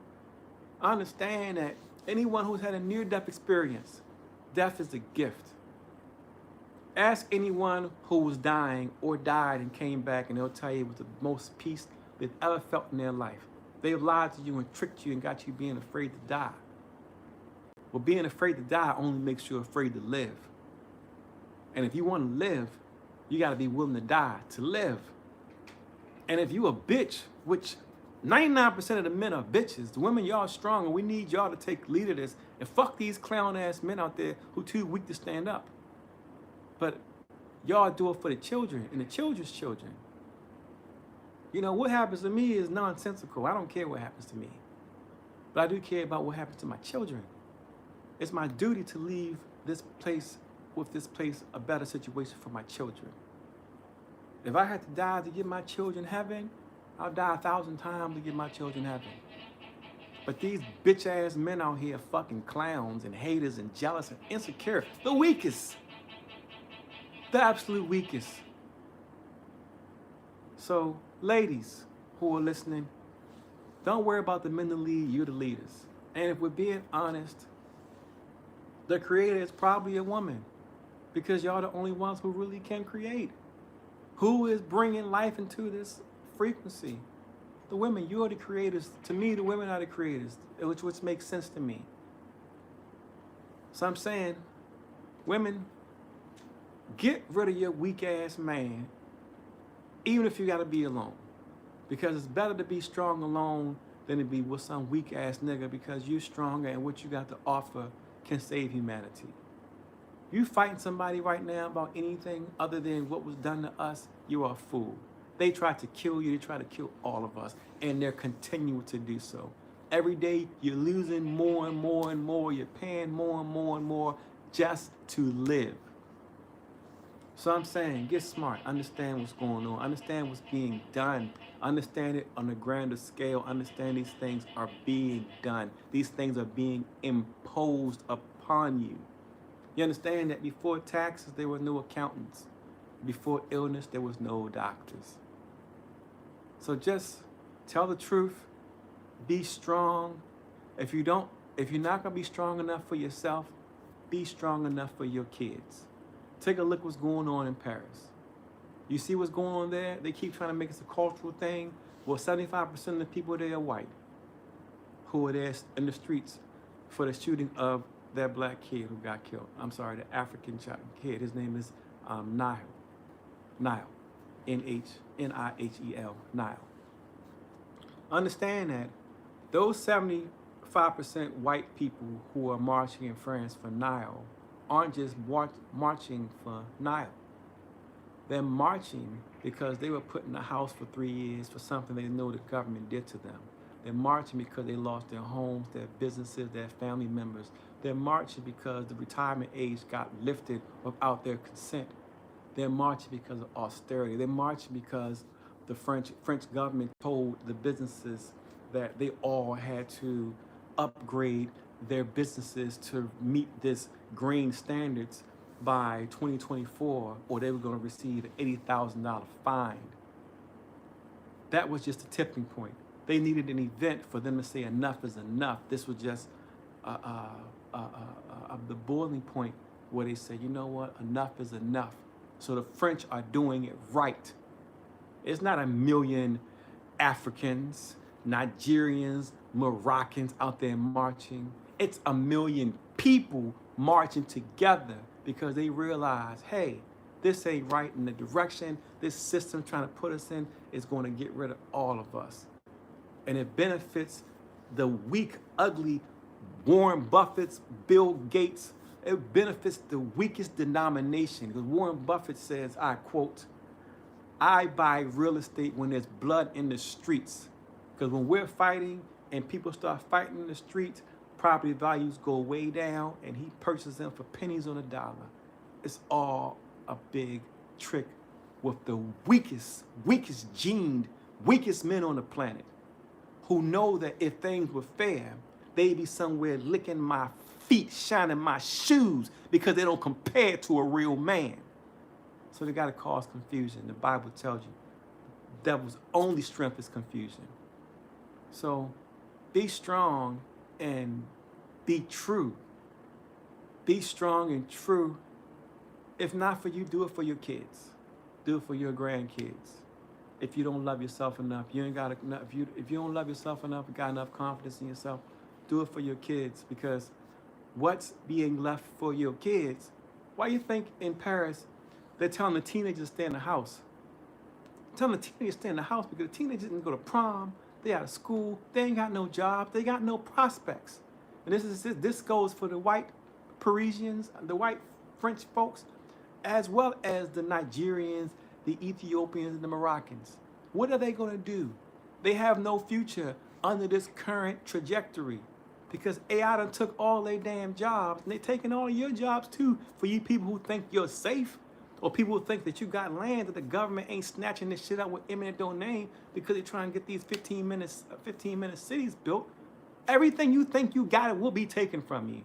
Understand that anyone who's had a near-death experience, death is a gift. Ask anyone who was dying or died and came back, and they'll tell you it was the most peace they've ever felt in their life. They've lied to you and tricked you and got you being afraid to die. Well, being afraid to die only makes you afraid to live. And if you want to live, you got to be willing to die to live. And if you a bitch, which 99% of the men are bitches, the women, y'all are strong, and we need y'all to take lead of this and fuck these clown-ass men out there who too weak to stand up. But y'all do it for the children and the children's children. You know, what happens to me is nonsensical. I don't care what happens to me. But I do care about what happens to my children. It's my duty to leave this place a better situation for my children. If I had to die to give my children heaven, I'll die 1,000 times to give my children heaven. But these bitch-ass men out here fucking clowns and haters and jealous and insecure, the weakest. The absolute weakest. So, ladies who are listening, don't worry about the men to lead, you're the leaders. And if we're being honest, the creator is probably a woman, because y'all are the only ones who really can create. Who is bringing life into this frequency? The women. You are the creators. To me, the women are the creators, which makes sense to me. So I'm saying, women, get rid of your weak ass man, even if you got to be alone, because it's better to be strong alone than to be with some weak ass nigga, because you're stronger and what you got to offer can save humanity. You fighting somebody right now about anything other than what was done to us, you are a fool. They tried to kill you, they tried to kill all of us, and they're continuing to do so. Every day you're losing more and more and more, you're paying more and more and more just to live. So I'm saying, get smart, understand what's going on, understand what's being done, understand it on a grander scale, understand these things are being done. These things are being imposed upon you. You understand that before taxes, there were no accountants. Before illness, there was no doctors. So just tell the truth, be strong. If you're not gonna be strong enough for yourself, be strong enough for your kids. Take a look what's going on in Paris. You see what's going on there? They keep trying to make it a cultural thing. Well, 75% of the people there are white, who are there in the streets for the shooting of that black kid who got killed. I'm sorry, the African kid. His name is Nile. Nihel, Nile. Understand that those 75% white people who are marching in France for Nile aren't just marching for Nile. They're marching because they were put in the house for 3 years for something they know the government did to them. They're marching because they lost their homes, their businesses, their family members. They're marching because the retirement age got lifted without their consent. They're marching because of austerity. They're marching because the French government told the businesses that they all had to upgrade their businesses to meet this green standards by 2024, or they were going to receive an $80,000 fine. That was just a tipping point. They needed an event for them to say enough is enough. This was just the boiling point where they said, you know what, enough is enough. So the French are doing it right. It's not a million Africans, Nigerians, Moroccans out there marching. It's a million people marching together because they realize, hey, this ain't right in the direction this system trying to put us in is going to get rid of all of us. And it benefits the weak, ugly Warren Buffett's, Bill Gates. It benefits the weakest denomination. Because Warren Buffett says, I quote, I buy real estate when there's blood in the streets. Because when we're fighting and people start fighting in the streets, property values go way down and he purchases them for pennies on a dollar. It's all a big trick with the weakest gened, weakest men on the planet who know that if things were fair, they'd be somewhere licking my feet, shining my shoes because they don't compare to a real man. So they got to cause confusion. The Bible tells you the devil's only strength is confusion. So be strong and be true. Be strong and true. If not for you, do it for your kids. Do it for your grandkids. If you don't love yourself enough, you ain't got enough. If you don't love yourself enough, got enough confidence in yourself, do it for your kids. Because what's being left for your kids? Why you think in Paris they're telling the teenagers to stay in the house? Telling the teenagers to stay in the house because the teenagers didn't go to prom. They out of school. They ain't got no jobs. They got no prospects. And this goes for the white Parisians, the white French folks, as well as the Nigerians, the Ethiopians, and the Moroccans. What are they going to do? They have no future under this current trajectory because AI done took all their damn jobs and they taking all of your jobs too for you people who think you're safe or people who think that you got land that the government ain't snatching this shit up with eminent domain because they're trying to get these 15-minute cities built. Everything you think you got it will be taken from you.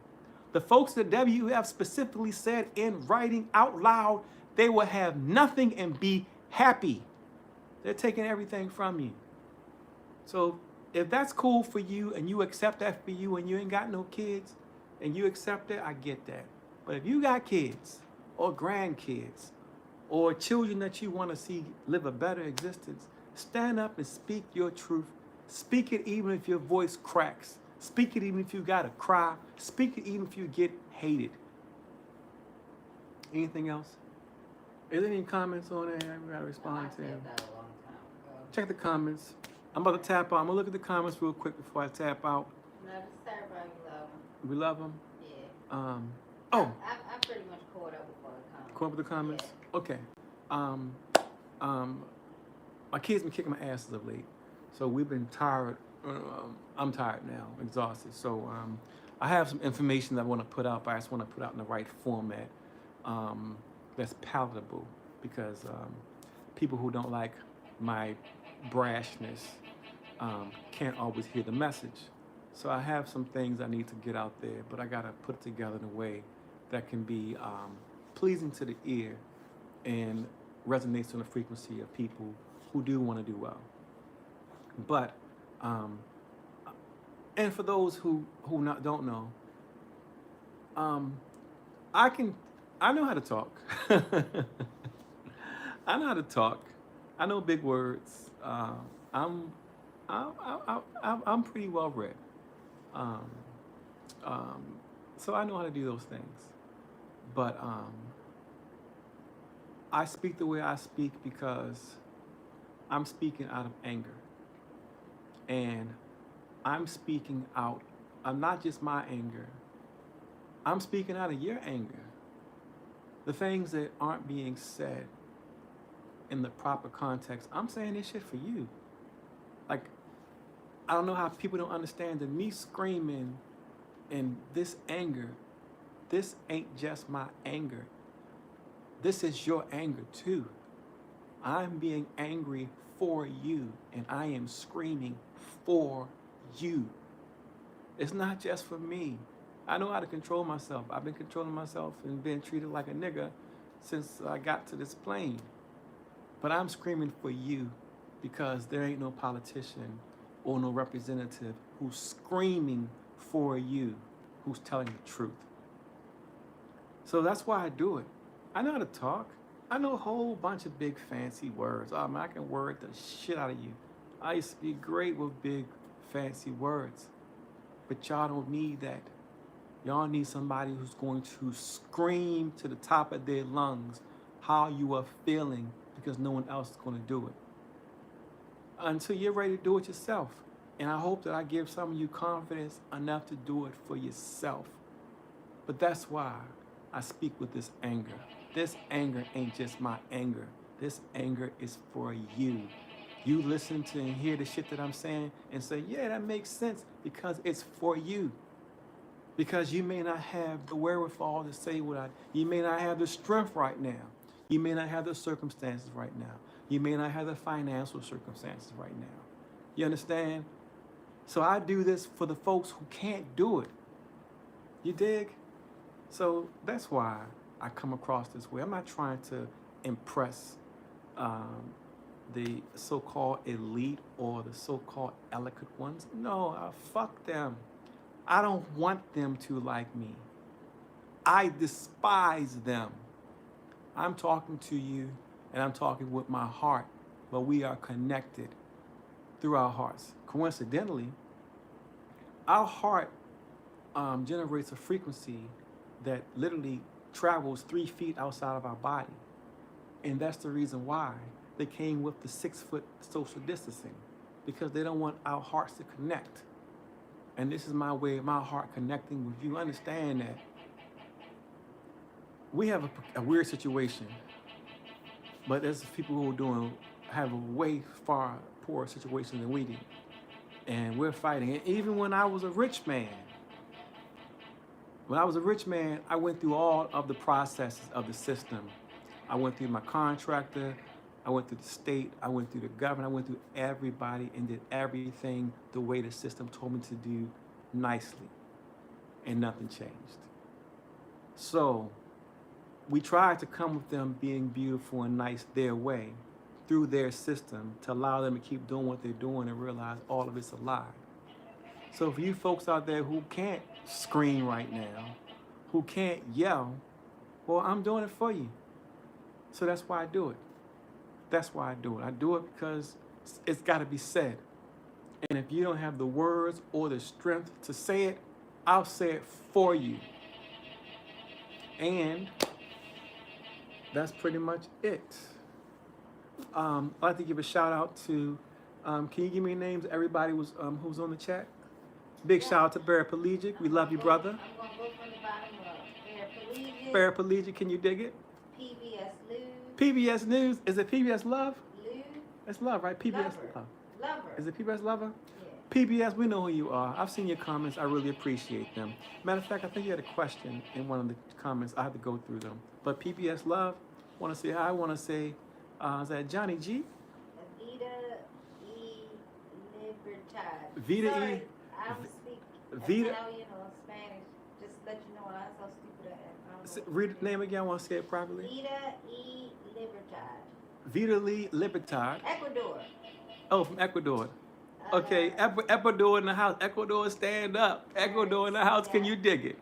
The folks at WF specifically said in writing out loud they will have nothing and be happy. They're taking everything from you. So if that's cool for you and you accept that for you and you ain't got no kids and you accept it, I get that. But if you got kids or grandkids or children that you want to see live a better existence, stand up and speak your truth. Speak it even if your voice cracks. Speak it even if you got to cry. Speak it even if you get hated. Anything else? Is there any comments on there? We gotta respond to them. Check the comments. I'm about to tap out. I'm gonna look at the comments real quick before I tap out. No, just tap out. You love them. We love them. Yeah. I pretty much caught up with all the comments. Caught up with the comments. Yeah. Okay. My kids been kicking my ass as of late, so we've been tired. I'm tired now, exhausted. So I have some information that I want to put out, but I just want to put out in the right format. That's palatable because people who don't like my brashness can't always hear the message. So I have some things I need to get out there, but I got to put it together in a way that can be pleasing to the ear and resonates on the frequency of people who do want to do well. But, and for those who don't know, I know how to talk. I know how to talk. I know big words. I'm pretty well read. So I know how to do those things. But I speak the way I speak because I'm speaking out of anger. And I'm speaking out of not just my anger, I'm speaking out of your anger. The things that aren't being said in the proper context, I'm saying this shit for you. Like, I don't know how people don't understand that me screaming and this anger, this ain't just my anger. This is your anger too. I'm being angry for you, and I am screaming for you. It's not just for me. I know how to control myself. I've been controlling myself and being treated like a nigga since I got to this plane. But I'm screaming for you because there ain't no politician or no representative who's screaming for you, who's telling the truth. So that's why I do it. I know how to talk. I know a whole bunch of big fancy words. Oh man, I can word the shit out of you. I used to be great with big fancy words. But y'all don't need that. Y'all need somebody who's going to scream to the top of their lungs how you are feeling because no one else is going to do it. Until you're ready to do it yourself. And I hope that I give some of you confidence enough to do it for yourself. But that's why I speak with this anger. This anger ain't just my anger. This anger is for you. You listen to and hear the shit that I'm saying and say, yeah, that makes sense because it's for you. Because you may not have the wherewithal to say you may not have the strength right now. You may not have the circumstances right now. You may not have the financial circumstances right now. You understand? So I do this for the folks who can't do it. You dig? So that's why I come across this way. I'm not trying to impress the so-called elite or the so-called eloquent ones. No, fuck them. I don't want them to like me. I despise them. I'm talking to you and I'm talking with my heart, but we are connected through our hearts. Coincidentally, our heart generates a frequency that literally travels 3 feet outside of our body. And that's the reason why they came with the 6-foot social distancing, because they don't want our hearts to connect. And this is my way of my heart connecting with you. Understand that we have a weird situation, but there's people who have a way far poorer situation than we do. And we're fighting. And even when I was a rich man, I went through all of the processes of the system. I went through my contractor, I went through the state, I went through the government, I went through everybody and did everything the way the system told me to do nicely. And nothing changed. So we tried to come with them being beautiful and nice their way through their system to allow them to keep doing what they're doing and realize all of it's a lie. So for you folks out there who can't scream right now, who can't yell, well, I'm doing it for you. So that's why I do it. That's why I do it. I do it because it's got to be said. And if you don't have the words or the strength to say it, I'll say it for you. And that's pretty much it. I'd like to give a shout out to, can you give me names of everybody who's on the chat? Big shout out to Barry Pelagic. We love you, brother. I'm going to go from the bottom up. Barry Pelagic, can you dig it? PBS News. PBS News. Is it PBS Love? Lou. It's Love, right? PBS Love. Lover. Is it PBS Lover? Yeah. PBS, we know who you are. I've seen your comments. I really appreciate them. Matter of fact, I think you had a question in one of the comments. I have to go through them. But PBS Love, want to say hi. I want to say, is that Johnny G? Vida E. Libertad. Vida Sorry, E. I don't speak Vida. Italian or Spanish. Just let you know I'm so stupid at. Read the name again. I want to say it properly. Vida E. Libertad. Vida Lee Libertad. Ecuador. Oh, from Ecuador. Okay, Ecuador in the house. Ecuador, stand up. Ecuador in the house. Can you dig it?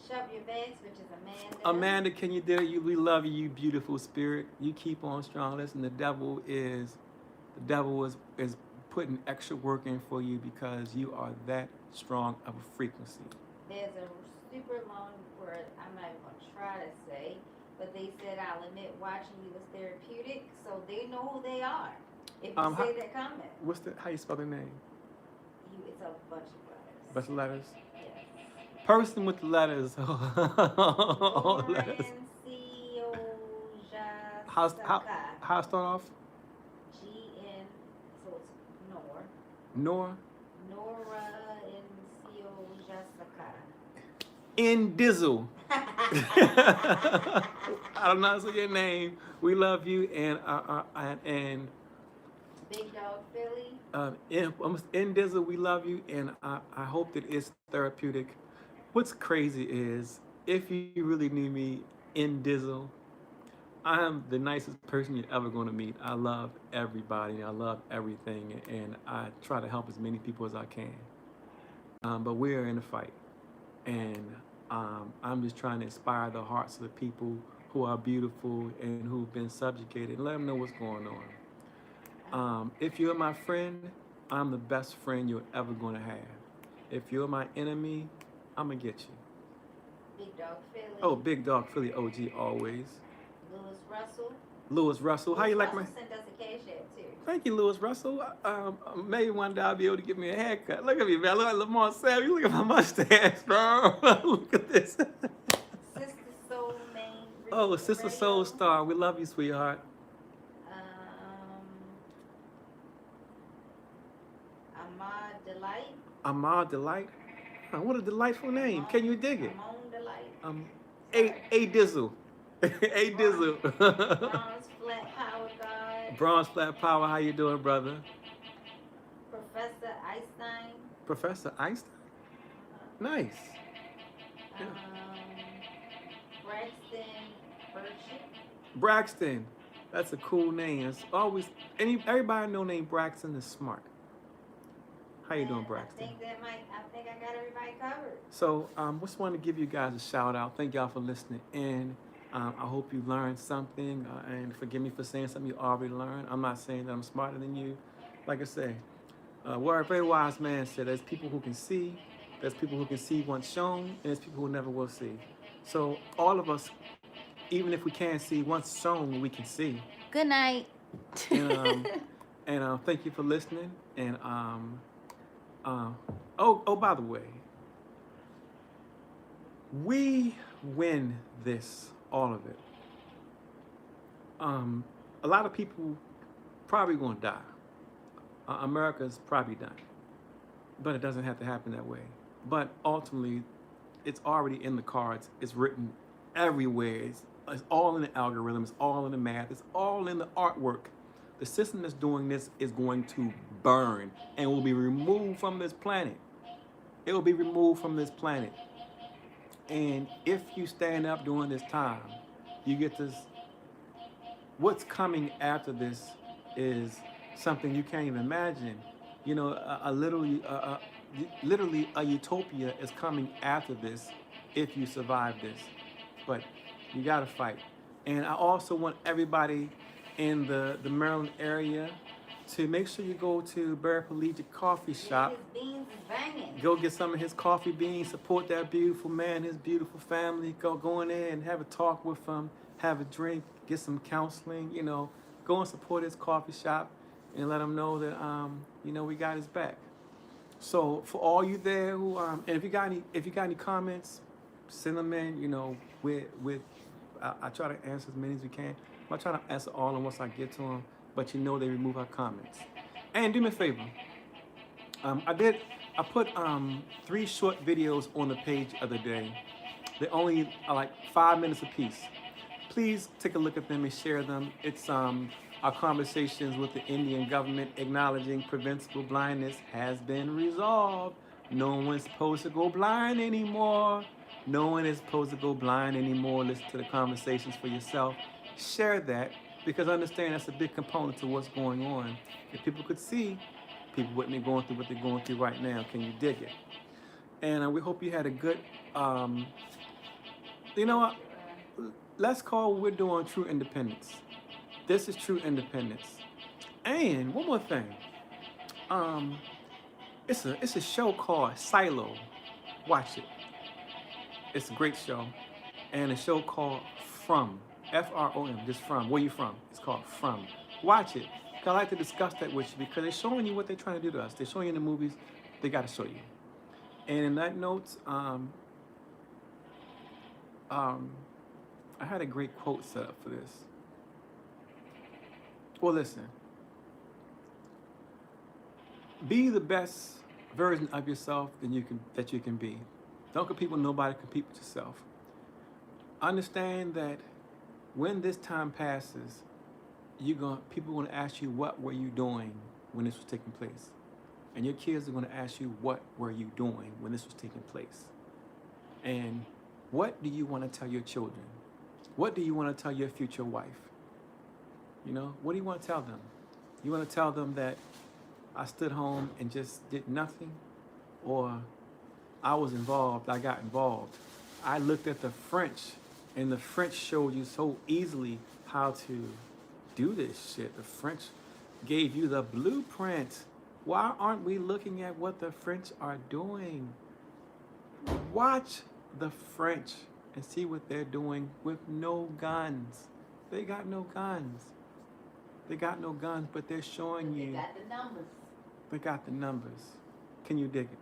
Shove Your Bags, which is Amanda. Amanda, can you dig it? We love you, you beautiful spirit. You keep on strong. Listen, the devil is putting extra work in for you because you are that strong of a frequency. There's a super long word I'm not even going to try to say. But they said, I'll admit watching you was therapeutic, so they know who they are. If you How, say that comment, how you spell their name? it's a bunch of letters. Bunch of letters. Yes. Person with the letters. All the letters. Lauren C O How Jasaka. how start off? GN, so it's Nor. Nora. Nora N.C.O. Jasaka. In Dizzle. I don't know say your name. We love you and Big Dog Philly. in Dizzle, we love you and I hope that it's therapeutic. What's crazy is if you really knew me in Dizzle, I'm the nicest person you're ever going to meet. I love everybody. I love everything, and I try to help as many people as I can. But we're in a fight, and I'm just trying to inspire the hearts of the people who are beautiful and who've been subjugated, and let them know what's going on. If you're my friend, I'm the best friend you're ever going to have. If you're my enemy, I'm going to get you. Big Dog Philly. Oh, Big Dog Philly OG always. Louis Russell. How you like my... sent us a cash app too. Thank you, Louis Russell. Maybe one day I'll be able to give me a haircut. Look at me, man. Look at Lamar Savage. Look at my mustache, bro. Look at this. Sister Soul Main. Oh, Sister Soul Star. We love you, sweetheart. Ahmad Delight. Ahmad Delight. Oh, what a delightful name. Can you dig it? Delight. A Dizzle. A Dizzle. Bronze Flat Power God. Bronze Flat Power. How you doing, brother? Professor Einstein. Professor Einstein? Nice. Yeah. Braxton Burchett. Braxton. That's a cool name. It's always everybody know named Braxton is smart. How you doing, Braxton? I think I got everybody covered. So, just wanted to give you guys a shout out. Thank y'all for listening in. I hope you learned something, and forgive me for saying something you already learned. I'm not saying that I'm smarter than you. Like I say, a very wise man said, there's people who can see, there's people who can see once shown, and there's people who never will see. So all of us, even if we can't see once shown, we can see. Good night. And thank you for listening. And by the way, we win this, all of it. A lot of people probably going to die. America's probably done, but it doesn't have to happen that way. But ultimately, it's already in the cards. It's written everywhere. It's all in the algorithm. It's all in the math. It's all in the artwork. The system that's doing this is going to burn and will be removed from this planet. It will be removed from this planet. And if you stand up during this time, you get this. What's coming after this is something you can't even imagine. You know, literally a utopia is coming after this if you survive this. But you gotta fight. And I also want everybody in the Maryland area to make sure you go to Barry Collegiate Coffee Shop. His beans is banging. Go get some of his coffee beans, support that beautiful man, his beautiful family. Go in there and have a talk with him, have a drink, get some counseling, you know. Go and support his coffee shop and let him know that, we got his back. So for all you there who, and if you got any comments, send them in, I try to answer as many as we can. I try to answer all of them once I get to them, but they remove our comments. And do me a favor. I put 3 short videos on the page the other day. They're only like 5 minutes apiece. Please take a look at them and share them. It's our conversations with the Indian government acknowledging preventable blindness has been resolved. No one's supposed to go blind anymore. No one is supposed to go blind anymore. Listen to the conversations for yourself. Share that, because I understand that's a big component to what's going on. If people could see, people wouldn't be going through what they're going through right now. Can you dig it? And we hope you had a good, let's call what we're doing true independence. This is true independence. And one more thing. It's a show called Silo. Watch it. It's a great show. And a show called From. From, just from. Where you from? It's called From. Watch it. 'Cause I like to discuss that with you because they're showing you what they're trying to do to us. They're showing you in the movies. They got to show you. And in that note, um, I had a great quote set up for this. Well, listen. Be the best version of yourself that you can be. Don't compete with nobody. Compete with yourself. Understand that when this time passes, people are gonna ask you what were you doing when this was taking place, and your kids are gonna ask you what were you doing when this was taking place, and what do you want to tell your children? What do you want to tell your future wife? You know, what do you want to tell them? You want to tell them that I stood home and just did nothing, or I was involved, I got involved. I looked at the French, and the French showed you so easily how to do this shit. The French gave you the blueprint. Why aren't we looking at what the French are doing? Watch the French and see what they're doing with no guns. They got no guns. They got no guns, but they're showing you. They got the numbers. They got the numbers. Can you dig it?